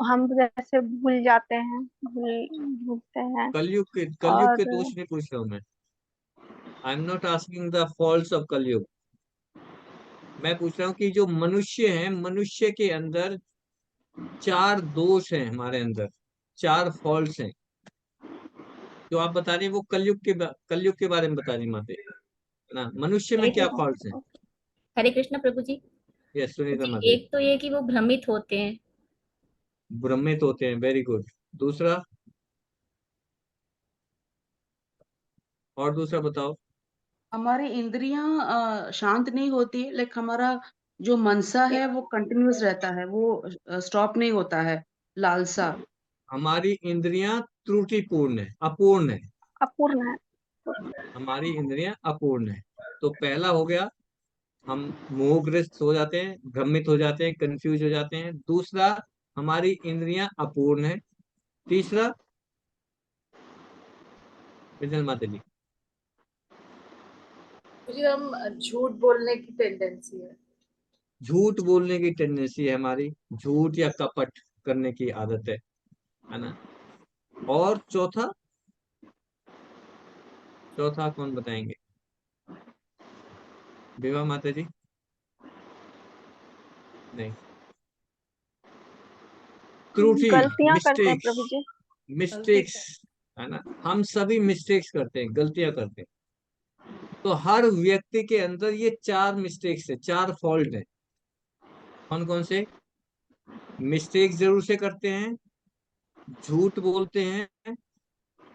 [SPEAKER 9] हम जैसे भूल जाते हैं, भूलते हैं।
[SPEAKER 1] कलयुग के
[SPEAKER 9] और
[SPEAKER 1] दोष नहीं पूछ रहा हूं मैं। I am not asking the faults of कलयुग। मैं पूछ रहा हूँ कि जो मनुष्य है, मनुष्य के अंदर 4 दोष हैं, हमारे अंदर 4 फॉल्ट्स हैं। जो आप बता रही हैं वो कलयुग के बारे में बता रही माते, है ना। मनुष्य में
[SPEAKER 8] हरे
[SPEAKER 1] क्या
[SPEAKER 8] कृष्ण
[SPEAKER 1] फॉल्ट्स हैं?
[SPEAKER 8] हरे कृष्ण प्रभु जी।
[SPEAKER 1] यस सुनीता
[SPEAKER 8] जी,
[SPEAKER 1] माते।
[SPEAKER 8] एक तो ये कि वो भ्रमित होते हैं।
[SPEAKER 1] भ्रमित होते हैं, वेरी गुड। दूसरा? और दूसरा बताओ।
[SPEAKER 6] हमारी इंद्रियां शांत नहीं होती, लाइक हमारा जो मनसा है वो कंटिन्यूअस रहता है, वो स्टॉप नहीं होता है, लालसा।
[SPEAKER 1] हमारी इंद्रियां त्रुटिपूर्ण है, अपूर्ण है।
[SPEAKER 9] अपूर्ण है।
[SPEAKER 1] हमारी इंद्रियां अपूर्ण है। तो पहला हो गया, हम मोहग्रस्त हो जाते हैं, भ्रमित हो जाते हैं, कंफ्यूज हो जाते हैं। दूसरा, हमारी इंद्रियां अपूर्ण है। तीसरा, बिजल माता जी।
[SPEAKER 7] मुझे हम झूठ बोलने की टेंडेंसी है।
[SPEAKER 1] झूठ बोलने की टेंडेंसी है हमारी, झूठ या कपट करने की आदत है ना। और चौथा, चौथा कौन बताएंगे? विवाह माता जी? नहीं। त्रुटि,
[SPEAKER 9] गलतियां करते हैं
[SPEAKER 1] मिस्टेक्स,
[SPEAKER 9] प्रभु जी।
[SPEAKER 2] गलती
[SPEAKER 1] मिस्टेक्स,
[SPEAKER 2] कर
[SPEAKER 1] है ना। हम सभी मिस्टेक्स करते हैं, गलतियां करते हैं। तो हर व्यक्ति के अंदर ये 4 मिस्टेक्स है, 4 फॉल्ट है। कौन कौन से? मिस्टेक जरूर से करते हैं, झूठ बोलते हैं,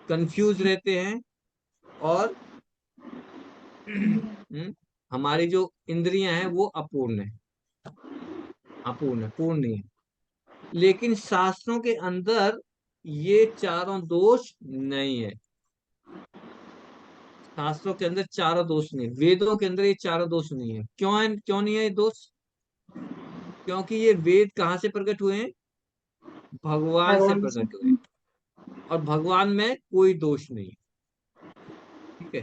[SPEAKER 1] कंफ्यूज रहते हैं, और हमारी जो इंद्रियां हैं वो अपूर्ण है, अपूर्ण है, पूर्ण नहीं है। लेकिन शास्त्रों के अंदर ये चारों दोष नहीं है। शास्त्रों के अंदर चारों दोष नहीं है, वेदों के अंदर ये चारों दोष नहीं है। क्यों है, क्यों नहीं है ये दोष? क्योंकि ये वेद कहाँ से प्रकट हुए हैं? भगवान से
[SPEAKER 3] भगवान से।
[SPEAKER 1] प्रकट हुए हैं। और भगवान में कोई दोष नहीं है, ठीक है।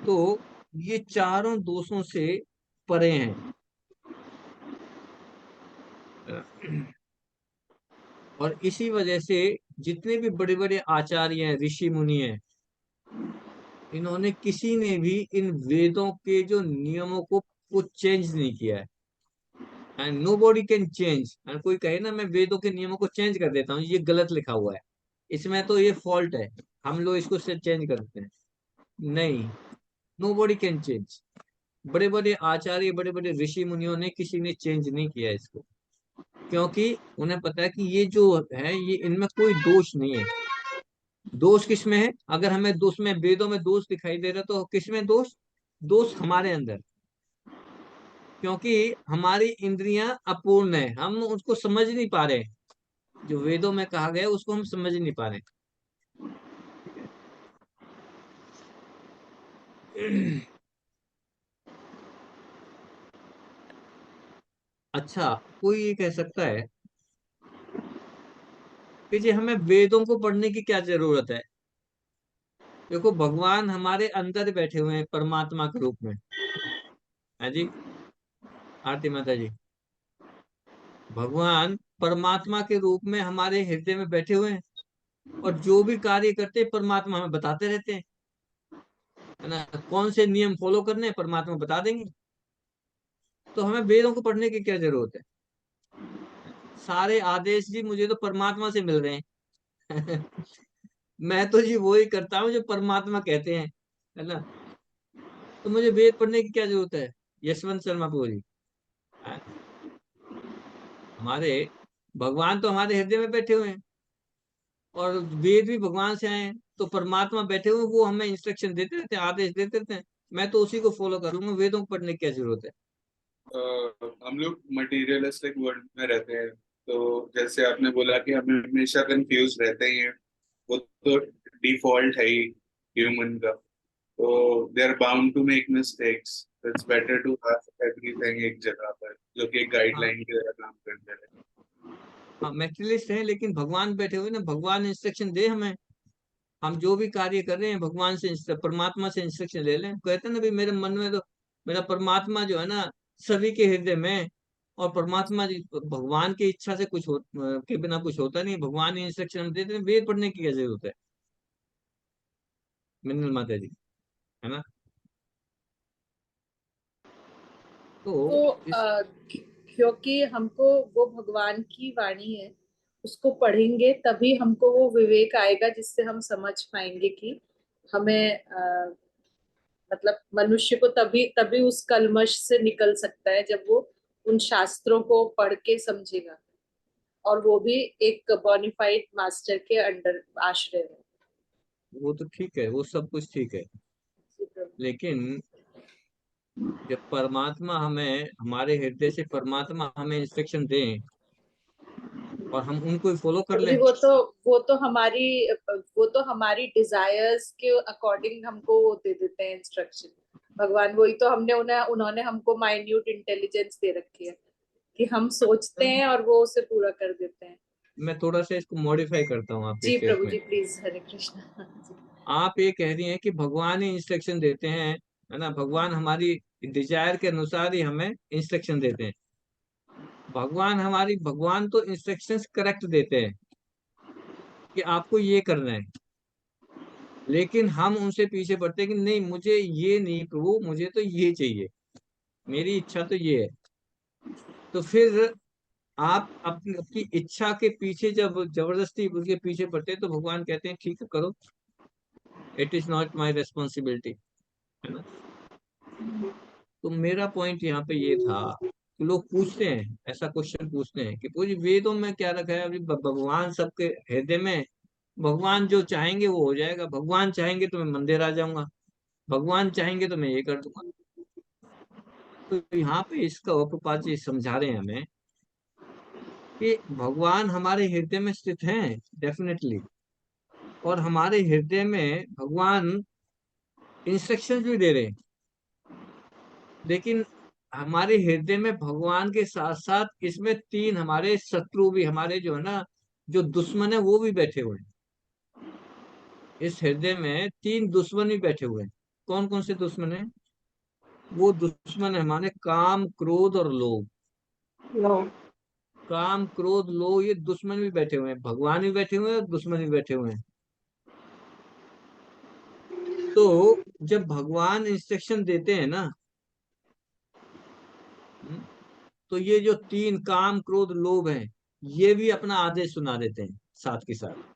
[SPEAKER 1] तो ये चारों दोषों से परे हैं। और इसी वजह से जितने भी बड़े बड़े आचार्य हैं, ऋषि मुनि हैं, इन्होंने किसी ने भी इन वेदों के जो नियमों को चेंज नहीं किया है। And nobody can change. And कोई कहे ना मैं वेदों के नियमों को चेंज कर देता हूँ, ये गलत लिखा हुआ है, इसमें तो ये फॉल्ट है, हम लोग इसको से चेंज कर देते हैं। नहीं, नो बॉडी कैन चेंज। बड़े बड़े आचार्य, बड़े बड़े ऋषि मुनियों ने किसी ने चेंज नहीं किया इसको, क्योंकि उन्हें पता है कि ये जो है ये इनमें कोई दोष नहीं है। दोष किसमें है? अगर हमें दोष में, वेदों में दोष दिखाई दे रहा है, तो किसमें दोष? दोष हमारे अंदर, क्योंकि हमारी इंद्रियां अपूर्ण है, हम उसको समझ नहीं पा रहे। जो वेदों में कहा गया है उसको हम समझ नहीं पा रहे, ठीक है। अच्छा, कोई ये कह सकता है कि जी हमें वेदों को पढ़ने की क्या जरूरत है? देखो, भगवान हमारे अंदर बैठे हुए हैं परमात्मा के रूप में। है जी, आरती माता जी। भगवान परमात्मा के रूप में हमारे हृदय में बैठे हुए हैं, और जो भी कार्य करते हैं परमात्मा हमें बताते रहते हैं, है ना। कौन से नियम फॉलो करने हैं परमात्मा बता देंगे। तो हमें वेदों को पढ़ने की क्या जरूरत है? सारे आदेश जी मुझे तो परमात्मा से मिल रहे हैं। मैं तो जी वही करता हूँ जो परमात्मा कहते हैं, है ना। तो मुझे वेद पढ़ने की क्या जरूरत है? यशवंत शर्मा पूरी, हमारे भगवान तो हमारे हृदय में बैठे हुए हैं, और वेद भी भगवान से आए हैं, तो परमात्मा बैठे हुए वो हमें इंस्ट्रक्शन देते रहते हैं, आदेश देते रहते हैं। मैं तो उसी को फॉलो करूंगा, वेदों को पढ़ने की क्या जरूरत है?
[SPEAKER 10] हम लोग मटेरियलिस्टिक वर्ल्ड में रहते हैं, तो जैसे आपने बोला कि हम हमेशा कंफ्यूज रहते ही हैं, वो तो डिफॉल्ट है ही ह्यूमन का। तो they are bound to make mistakes, it's better to have everything एक जगह पर, जो कि एक
[SPEAKER 1] हाँ,
[SPEAKER 10] गाइडलाइन की तरह काम करते हैं।
[SPEAKER 1] हाँ, मेटेरियलिस्ट हैं, लेकिन भगवान बैठे हुए ना, भगवान इंस्ट्रक्शन दे हमें। हम जो भी कार्य कर रहे हैं भगवान से परमात्मा से इंस्ट्रक्शन ले लें। कहते हैं ना भाई, मेरे मन में तो मेरा परमात्मा जो है ना सभी के हृदय में है, और परमात्मा जी भगवान की इच्छा से के बिना कुछ होता नहीं। भगवान इंस्ट्रक्शन हम देते हैं, वेद पढ़ने की क्या जरूरत है? मिन्नल माता जी, है ना। तो
[SPEAKER 7] तो
[SPEAKER 1] इस
[SPEAKER 7] क्योंकि हमको वो भगवान की वाणी है, उसको पढ़ेंगे तभी हमको वो विवेक आएगा जिससे हम समझ पाएंगे कि हमें मतलब मनुष्य को तभी तभी उस कलमश से निकल सकता है जब वो उन शास्त्रों को पढ़ के समझेगा, और वो भी एक बॉनिफाइड मास्टर के अंडर आश्रय में।
[SPEAKER 1] वो तो ठीक है, वो सब कुछ ठीक है, लेकिन जब परमात्मा हमें, हमारे हृदय से परमात्मा हमें इंस्ट्रक्शन दें और हम उनको फॉलो कर
[SPEAKER 7] प्रभु जी,
[SPEAKER 1] लें।
[SPEAKER 7] वो तो हमारी डिजायर्स के अकॉर्डिंग हमको वो दे देते हैं इंस्ट्रक्शन। भगवान वही तो उन्होंने हमको माइन्यूट इंटेलिजेंस दे रखी है कि हम सोचते हैं और वो उसे पूरा कर देते हैं।
[SPEAKER 1] मैं थोड़ा सा इसको मॉडिफाई करता हूँ आपके
[SPEAKER 7] जी प्रभु
[SPEAKER 1] स्टेटमेंट।
[SPEAKER 7] जी, प्लीज, हरे कृष्णा जी।
[SPEAKER 1] आप ये कह रही हैं कि भगवान ही इंस्ट्रक्शन देते हैं, है ना। भगवान हमारी डिजायर के अनुसार ही हमें इंस्ट्रक्शन देते हैं। भगवान तो इंस्ट्रक्शंस करेक्ट देते हैं कि आपको ये करना है, लेकिन हम उनसे पीछे पड़ते हैं कि नहीं, मुझे ये नहीं प्रभु, मुझे तो ये चाहिए, मेरी इच्छा तो ये है। तो फिर आप अपनी अपनी इच्छा के पीछे जब जबरदस्ती उसके पीछे पड़ते हैं, तो भगवान कहते हैं ठीक है करो, it is not my responsibility, है ना। तो मेरा पॉइंट यहाँ पे ये था कि लोग पूछते हैं, ऐसा क्वेश्चन पूछते हैं कि पूरी वेदों में क्या रखा है? अभी भगवान सबके हृदय में है। भगवान जो चाहेंगे वो हो जाएगा। भगवान चाहेंगे तो मैं मंदिर आ जाऊंगा, भगवान चाहेंगे तो मैं ये कर दूंगा। तो यहाँ पे इसका प्रभुपाद जी समझा रहे हैं हमें कि भगवान हमारे हृदय में स्थित हैं, डेफिनेटली। और हमारे हृदय में भगवान इंस्ट्रक्शन भी दे रहे हैं, लेकिन हमारे हृदय में भगवान के साथ साथ इसमें तीन हमारे शत्रु भी, हमारे जो है ना, जो दुश्मन है वो भी बैठे हुए हैं। इस हृदय में तीन दुश्मन भी बैठे हुए हैं। कौन कौन से दुश्मन है? वो दुश्मन है हमारे काम, क्रोध और लोभ।
[SPEAKER 3] नो।
[SPEAKER 1] काम, क्रोध, लोभ, ये दुश्मन भी बैठे हुए हैं। भगवान भी बैठे हुए हैं और दुश्मन भी बैठे हुए हैं। तो जब भगवान इंस्ट्रक्शन देते हैं ना, हम्म, तो ये जो तीन काम, क्रोध, लोभ है, ये भी अपना आदेश सुना देते हैं साथ के साथ।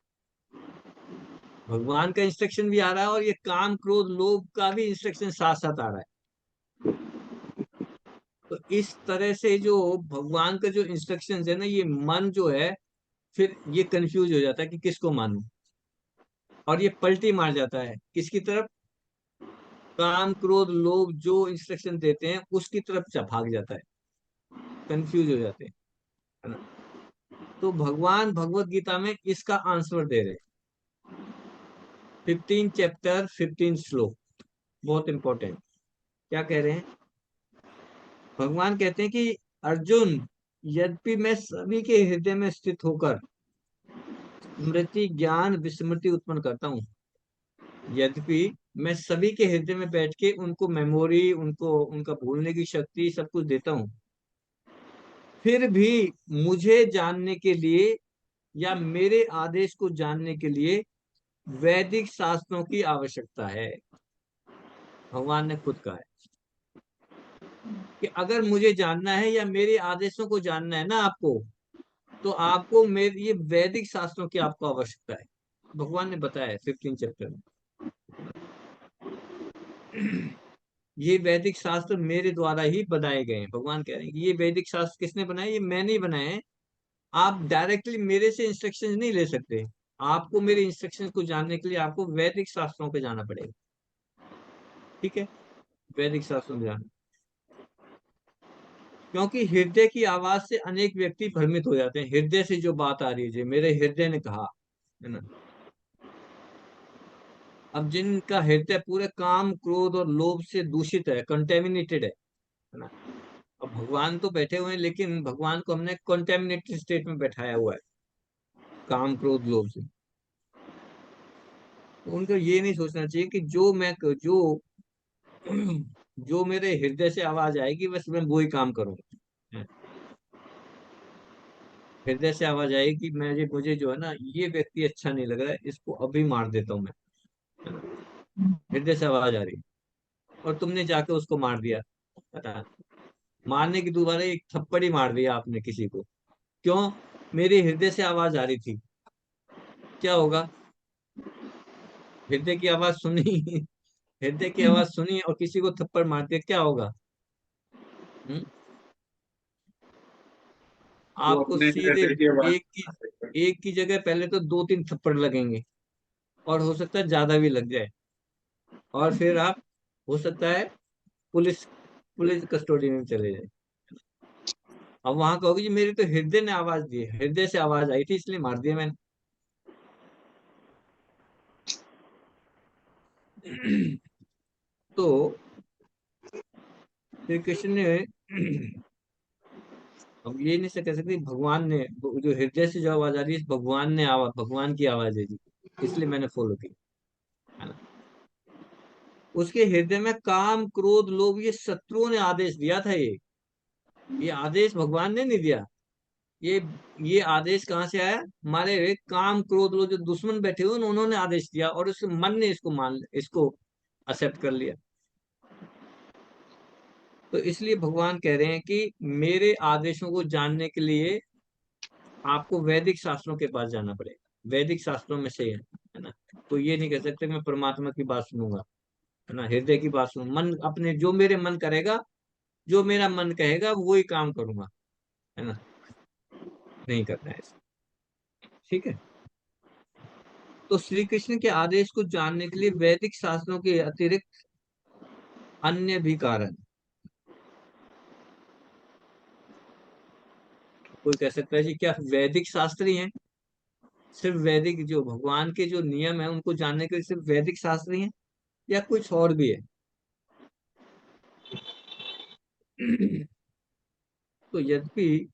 [SPEAKER 1] भगवान का इंस्ट्रक्शन भी आ रहा है, और ये काम, क्रोध, लोभ का भी इंस्ट्रक्शन साथ साथ आ रहा है। तो इस तरह से जो भगवान का जो इंस्ट्रक्शन है ना, ये मन जो है फिर ये कंफ्यूज हो जाता है कि किसको मानूं, और ये पलटी मार जाता है किसकी तरफ? काम, क्रोध, लोभ जो इंस्ट्रक्शन देते हैं उसकी तरफ भाग जाता है, कंफ्यूज हो जाते हैं, है ना। तो भगवान भगवत गीता में इसका आंसर दे रहे हैं। 15 चैप्टर 15 श्लोक, बहुत इंपॉर्टेंट। क्या कह रहे हैं? भगवान कहते हैं कि अर्जुन, यद्यपि मैं सभी के हृदय में स्थित होकर स्मृति ज्ञान विस्मृति उत्पन्न करता हूँ, यद्यपि मैं सभी के हृदय में बैठ के उनको मेमोरी, उनको उनका भूलने की शक्ति सब कुछ देता हूँ, फिर भी मुझे जानने के लिए या मेरे आदेश को जानने के लिए वैदिक शास्त्रों की आवश्यकता है। भगवान ने खुद कहा है कि अगर मुझे जानना है या मेरे आदेशों को जानना है ना आपको, तो आपको मेरे ये वैदिक शास्त्रों की आपको आवश्यकता है। भगवान ने बताया है 15 चैप्टर में। ये वैदिक शास्त्र मेरे द्वारा ही बनाए गए हैं। भगवान कह रहे हैं कि ये वैदिक शास्त्र किसने बनाए? ये मैंने ही बनाए हैं। आप डायरेक्टली मेरे से इंस्ट्रक्शंस नहीं ले सकते। आपको मेरे इंस्ट्रक्शंस को जानने के लिए आपको वैदिक शास्त्रों पे जाना पड़ेगा। ठीक है, वैदिक शास्त्रों में जाना, क्योंकि हृदय की आवाज से अनेक व्यक्ति भ्रमित हो जाते हैं। हृदय से जो बात आ रही है, जो मेरे हृदय ने कहा, है ना। अब जिनका हृदय पूरे काम क्रोध और लोभ से दूषित है, कंटेमिनेटेड है ना। अब भगवान तो बैठे हुए हैं, लेकिन भगवान को हमने कंटेमिनेटेड स्टेट में बैठाया हुआ है, काम क्रोध लोभ से। तो उनको ये नहीं सोचना चाहिए कि जो मेरे हृदय से आवाज आएगी बस मैं वो ही काम करूंगा। हृदय से आवाज आएगी कि मुझे जो है ना, ये व्यक्ति अच्छा नहीं लग रहा है, इसको अभी मार देता हूं मैं, है ना। हृदय से आवाज आ रही, और तुमने जाके उसको मार दिया, पता, मारने की दोबारा एक थप्पड़ ही मार दिया आपने किसी को। क्यों? मेरी हृदय से आवाज आ रही थी। क्या होगा? हृदय की आवाज सुनी हृदय की आवाज सुनी और किसी को थप्पड़ मार दिया, क्या होगा? हम्म?
[SPEAKER 10] वो
[SPEAKER 1] आपको
[SPEAKER 10] अपने
[SPEAKER 1] सीधे
[SPEAKER 10] हृदय की आवाज
[SPEAKER 1] एक की एक की जगह पहले तो 2-3 थप्पड़ लगेंगे, और हो सकता है ज्यादा भी लग जाए, और फिर आप, हो सकता है, पुलिस पुलिस कस्टडी में चले जाए। अब वहां कहोगे जी मेरे तो हृदय ने आवाज दी है, हृदय से आवाज आई थी इसलिए मार दिया मैंने। तो श्री कृष्ण ने अब ये नहीं से कह सकते भगवान ने, जो हृदय से जो आवाज आ रही है, भगवान ने आवाज, भगवान की आवाज है जी, इसलिए मैंने फॉलो की, है ना। उसके हृदय में काम क्रोध लोभ, ये शत्रुओं ने आदेश दिया था। ये आदेश भगवान ने नहीं दिया। ये ये आदेश कहाँ से आया? हमारे काम क्रोध लोग जो दुश्मन बैठे हुए उन्होंने आदेश दिया, और उस मन ने इसको एक्सेप्ट कर लिया। तो इसलिए भगवान कह रहे हैं कि मेरे आदेशों को जानने के लिए आपको वैदिक शास्त्रों के पास जाना पड़ेगा। वैदिक शास्त्रों में से है ना। तो ये नहीं कह सकते मैं परमात्मा की बात सुनूंगा, है ना, हृदय की बात सुनूंगा, मन अपने जो मेरे मन करेगा, जो मेरा मन कहेगा वो ही काम करूंगा, है ना। नहीं करना है ऐसा। ठीक है। तो श्री कृष्ण के आदेश को जानने के लिए वैदिक शास्त्रों के अतिरिक्त अन्य भी कारण। कोई कह सकता है जी क्या वैदिक शास्त्र ही हैं? सिर्फ वैदिक जो भगवान के जो नियम है उनको जानने के लिए सिर्फ वैदिक शास्त्र ही हैं, या कुछ और भी है? तो यद्यपि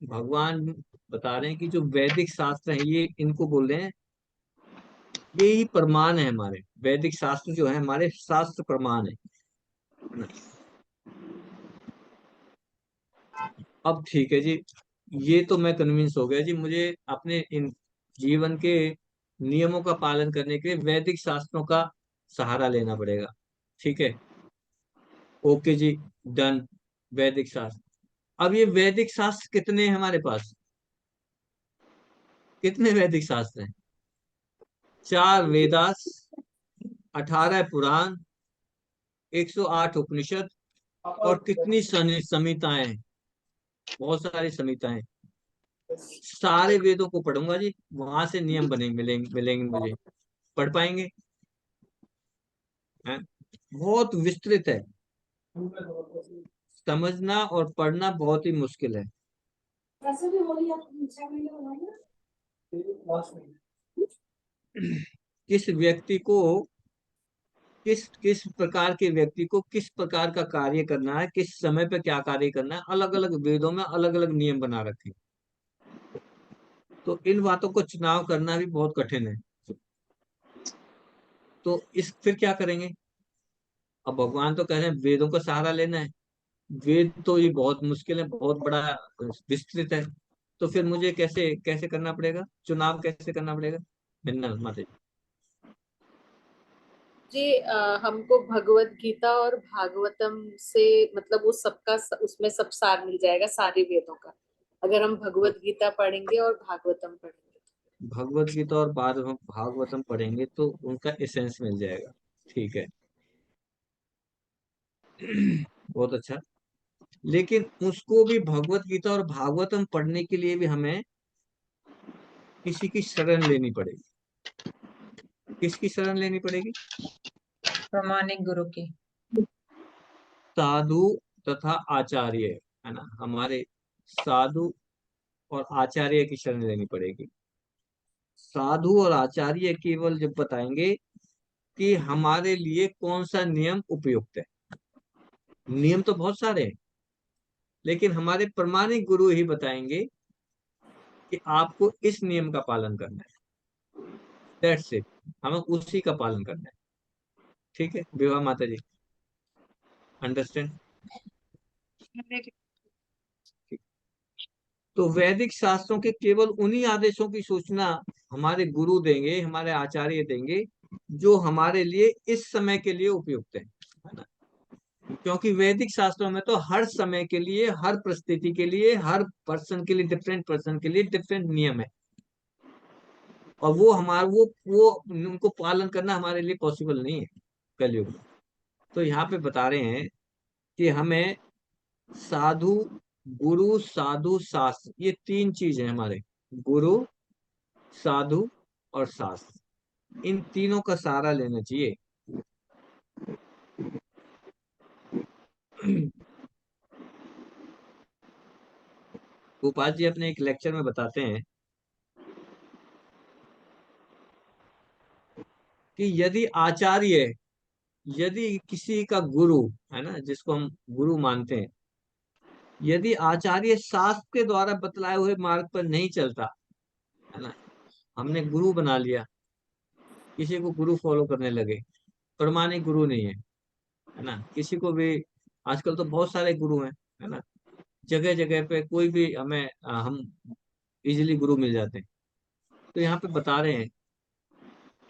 [SPEAKER 1] भगवान बता रहे हैं कि जो वैदिक शास्त्र है ये इनको बोल रहे हैं, ये ही प्रमाण है हमारे। वैदिक शास्त्र जो है हमारे शास्त्र प्रमाण है ना। अब ठीक है जी, ये तो मैं कन्विंस हो गया जी, मुझे अपने इन जीवन के नियमों का पालन करने के लिए वैदिक शास्त्रों का सहारा लेना पड़ेगा। ठीक है, ओके जी, डन। वैदिक शास्त्र, अब ये वैदिक शास्त्र कितने हैं हमारे पास? कितने वैदिक शास्त्र हैं? 4 वेदास, 18 पुराण, 108 उपनिषद, और कितनी संहिताएं हैं, बहुत सारी संहिताएं। सारे वेदों को पढ़ूंगा जी, वहां से नियम बनेंगे, मिलेंगे मुझे। पढ़ पाएंगे? हैं? बहुत विस्तृत है, समझना और पढ़ना बहुत ही मुश्किल है। किस व्यक्ति को किस किस प्रकार के व्यक्ति को किस प्रकार का कार्य करना है, किस समय पे क्या कार्य करना है, अलग अलग वेदों में अलग अलग नियम बना रखे हैं। तो इन बातों को चुनाव करना भी बहुत कठिन है। तो इस फिर क्या करेंगे? अब भगवान तो कह रहे हैं वेदों का सहारा लेना है। वेद तो ये बहुत मुश्किल है, बहुत बड़ा विस्तृत है। तो फिर मुझे कैसे कैसे करना पड़ेगा, चुनाव कैसे करना पड़ेगा? भिन्ना माता जी।
[SPEAKER 7] जी हमको भगवत गीता और भागवतम से मतलब वो सबका उसमें सब सार मिल जाएगा सारे वेदों का, अगर हम भगवत गीता पढ़ेंगे और भागवतम पढ़ेंगे।
[SPEAKER 1] भगवत गीता और बाद में भागवतम पढ़ेंगे तो उनका एसेंस मिल जाएगा। ठीक है। बहुत अच्छा। लेकिन उसको भी भगवत गीता और भागवतम पढ़ने के लिए भी हमें किसी की शरण लेनी पड़ेगी। किसकी शरण लेनी पड़ेगी?
[SPEAKER 11] प्रामाणिक गुरु की।
[SPEAKER 1] साधु तथा आचार्य, है ना, हमारे साधु और आचार्य की शरण लेनी पड़ेगी। साधु और आचार्य केवल जब बताएंगे कि हमारे लिए कौन सा नियम उपयुक्त है। नियम तो बहुत सारे हैं, लेकिन हमारे प्रामाणिक गुरु ही बताएंगे कि आपको इस नियम का पालन करना है। That's it. हमें उसी का पालन करना है। ठीक है विवाह माता जी, अंडरस्टैंड? तो वैदिक शास्त्रों के केवल उन्हीं आदेशों की सूचना हमारे गुरु देंगे, हमारे आचार्य देंगे, जो हमारे लिए इस समय के लिए उपयुक्त है ना। क्योंकि वैदिक शास्त्रों में तो हर समय के लिए, हर परिस्थिति के लिए, हर पर्सन के लिए, डिफरेंट पर्सन के लिए डिफरेंट नियम है। और वो हमारा वो उनको पालन करना हमारे लिए पॉसिबल नहीं है कलयुग में। तो यहाँ पे बता रहे हैं कि हमें साधु, गुरु, साधु, शास्त्र, ये तीन चीज है हमारे। गुरु, साधु और शास्त्र, इन तीनों का सहारा लेना चाहिए। गोपाल जी अपने एक लेक्चर में बताते हैं कि यदि आचार्य, यदि किसी का गुरु, है ना, जिसको हम गुरु मानते हैं, यदि आचार्य शास्त्र के द्वारा बतलाए हुए मार्ग पर नहीं चलता, है ना, हमने गुरु बना लिया, किसी को गुरु फॉलो करने लगे, प्रमाणिक गुरु नहीं है ना, किसी को भी, आजकल तो बहुत सारे गुरु हैं, है ना, जगह जगह पे कोई भी हमें हम इजीली गुरु मिल जाते हैं। तो यहाँ पे बता रहे हैं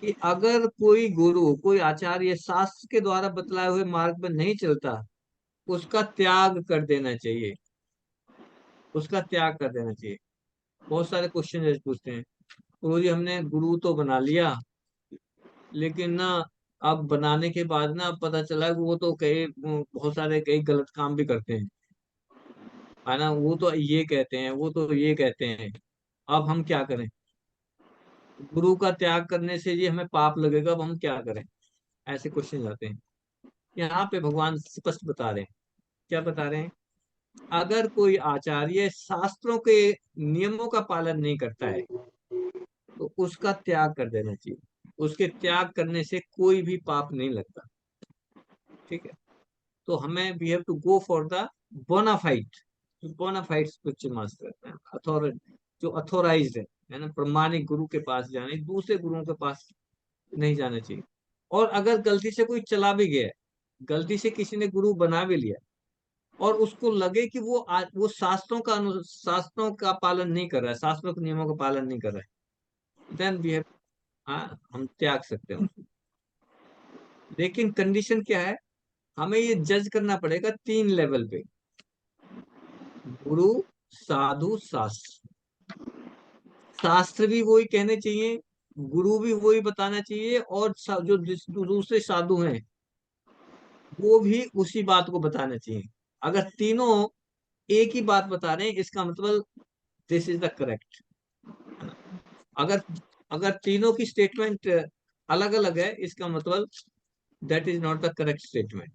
[SPEAKER 1] कि अगर कोई गुरु, कोई आचार्य शास्त्र के द्वारा बतलाए हुए मार्ग पर नहीं चलता, उसका त्याग कर देना चाहिए। उसका त्याग कर देना चाहिए। बहुत सारे क्वेश्चन पूछते हैं, गुरु जी हमने गुरु तो बना लिया, लेकिन ना अब बनाने के बाद ना पता चला कि वो तो कई बहुत सारे कई गलत काम भी करते हैं, है ना, वो तो ये कहते हैं, वो तो ये कहते हैं, अब हम क्या करें? गुरु का त्याग करने से ये हमें पाप लगेगा, अब हम क्या करें? ऐसे क्वेश्चन आते हैं। यहाँ पे भगवान स्पष्ट बता रहे हैं। क्या बता रहे हैं? अगर कोई आचार्य शास्त्रों के नियमों का पालन नहीं करता है तो उसका त्याग कर देना चाहिए। उसके त्याग करने से कोई भी पाप नहीं लगता। ठीक है। तो हमें we have to go for the bona fide, bona fide spiritual master, authority, जो अथोराइज्ड है ना, प्रमाणिक गुरु के पास जाने, दूसरे गुरुओं के पास नहीं जाना चाहिए। और अगर गलती से कोई चला भी गया, गलती से किसी ने गुरु बना भी लिया और उसको लगे कि वो शास्त्रों का पालन नहीं कर रहा है, शास्त्रों के नियमों का पालन नहीं कर रहा है, देन वी हैव, हाँ हम त्याग सकते हैं उसको। लेकिन कंडीशन क्या है? हमें ये जज करना पड़ेगा तीन लेवल पे, गुरु, साधु, शास्त्र। शास्त्र भी वही कहने चाहिए, गुरु भी वही बताना चाहिए, और जो दूसरे साधु हैं वो भी उसी बात को बताना चाहिए। अगर तीनों एक ही बात बता रहे हैं, इसका मतलब दिस इज द करेक्ट, है ना। अगर अगर तीनों की स्टेटमेंट अलग अलग है, इसका मतलब that is not the correct statement.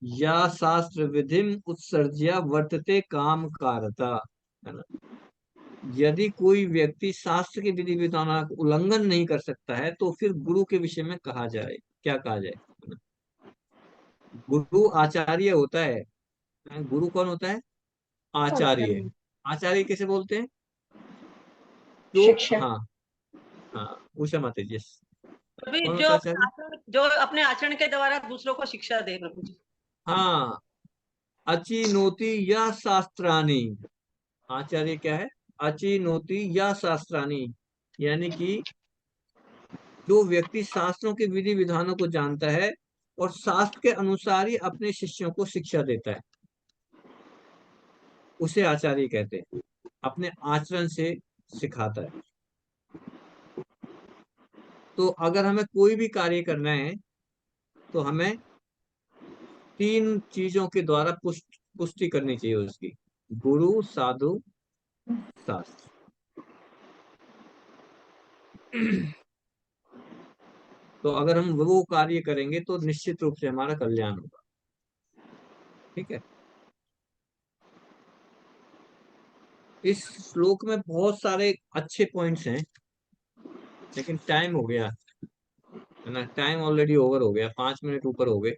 [SPEAKER 1] या शास्त्र विधिम उत्सर्ज्य वर्तते काम कारता, है ना। यदि कोई व्यक्ति शास्त्र के विधि विधानों का उल्लंघन नहीं कर सकता है तो फिर गुरु के विषय में कहा जाए, क्या कहा जाए? गुरु आचार्य होता है। गुरु कौन होता है? आचार्य। आचार्य किसे बोलते हैं? जो
[SPEAKER 3] शिक्षक।
[SPEAKER 1] हाँ हाँ, उषा माता जी।
[SPEAKER 2] प्रभु
[SPEAKER 1] कौन
[SPEAKER 2] जो
[SPEAKER 1] होता है आचार्य?
[SPEAKER 2] जो अपने आचरण के द्वारा दूसरों को शिक्षा दे प्रभु जी।
[SPEAKER 1] हाँ, अचिनोति या शास्त्राणी। आचार्य क्या है? अचिनोति या शास्त्राणी, यानी कि जो व्यक्ति शास्त्रों के विधि विधानों को जानता है और शास्त्र के अनुसार ही अपने शिष्यों को शिक्षा देता है, उसे आचार्य कहते हैं। अपने आचरण से सिखाता है। तो अगर हमें कोई भी कार्य करना है तो हमें 3 चीजों के द्वारा पुष्टि करनी चाहिए उसकी: गुरु, साधु, शास्त्र। तो अगर हम वो कार्य करेंगे तो निश्चित रूप से हमारा कल्याण होगा। ठीक है। इस श्लोक में बहुत सारे अच्छे पॉइंट्स हैं, लेकिन टाइम हो गया है ना, टाइम ऑलरेडी ओवर हो गया, 5 मिनट ऊपर हो गए,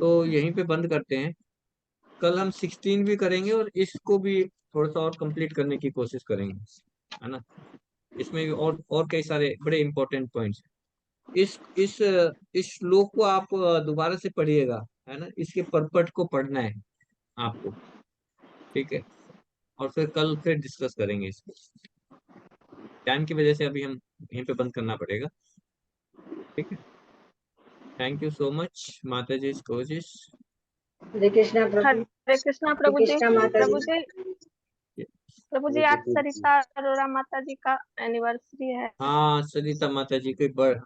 [SPEAKER 1] तो यहीं पे बंद करते हैं। कल हम 16 भी करेंगे और इसको भी थोड़ा सा और कंप्लीट करने की कोशिश करेंगे, है ना। इसमें भी और कई सारे बड़े इंपॉर्टेंट पॉइंट्स हैं। इस श्लोक को आप दोबारा से पढ़िएगा, है ना। इसके परपट को पढ़ना है आपको, ठीक है। और फिर कल फिर डिस्कस करेंगे इसको। टाइम की वजह से अभी हम यहीं पे बंद करना पड़ेगा, ठीक है। थैंक यू सो मच माता जी, कोशिश।
[SPEAKER 3] हरे कृष्णा प्रभु।
[SPEAKER 9] हरे कृष्णा
[SPEAKER 3] हरे
[SPEAKER 9] प्रभु जी।
[SPEAKER 3] कृष्णा माता
[SPEAKER 9] प्रभु
[SPEAKER 3] जी।
[SPEAKER 9] जी, प्रभु जी आज सरिता अरोड़ा माता जी का एनिवर्सरी है।
[SPEAKER 1] हाँ, सरिता माता जी के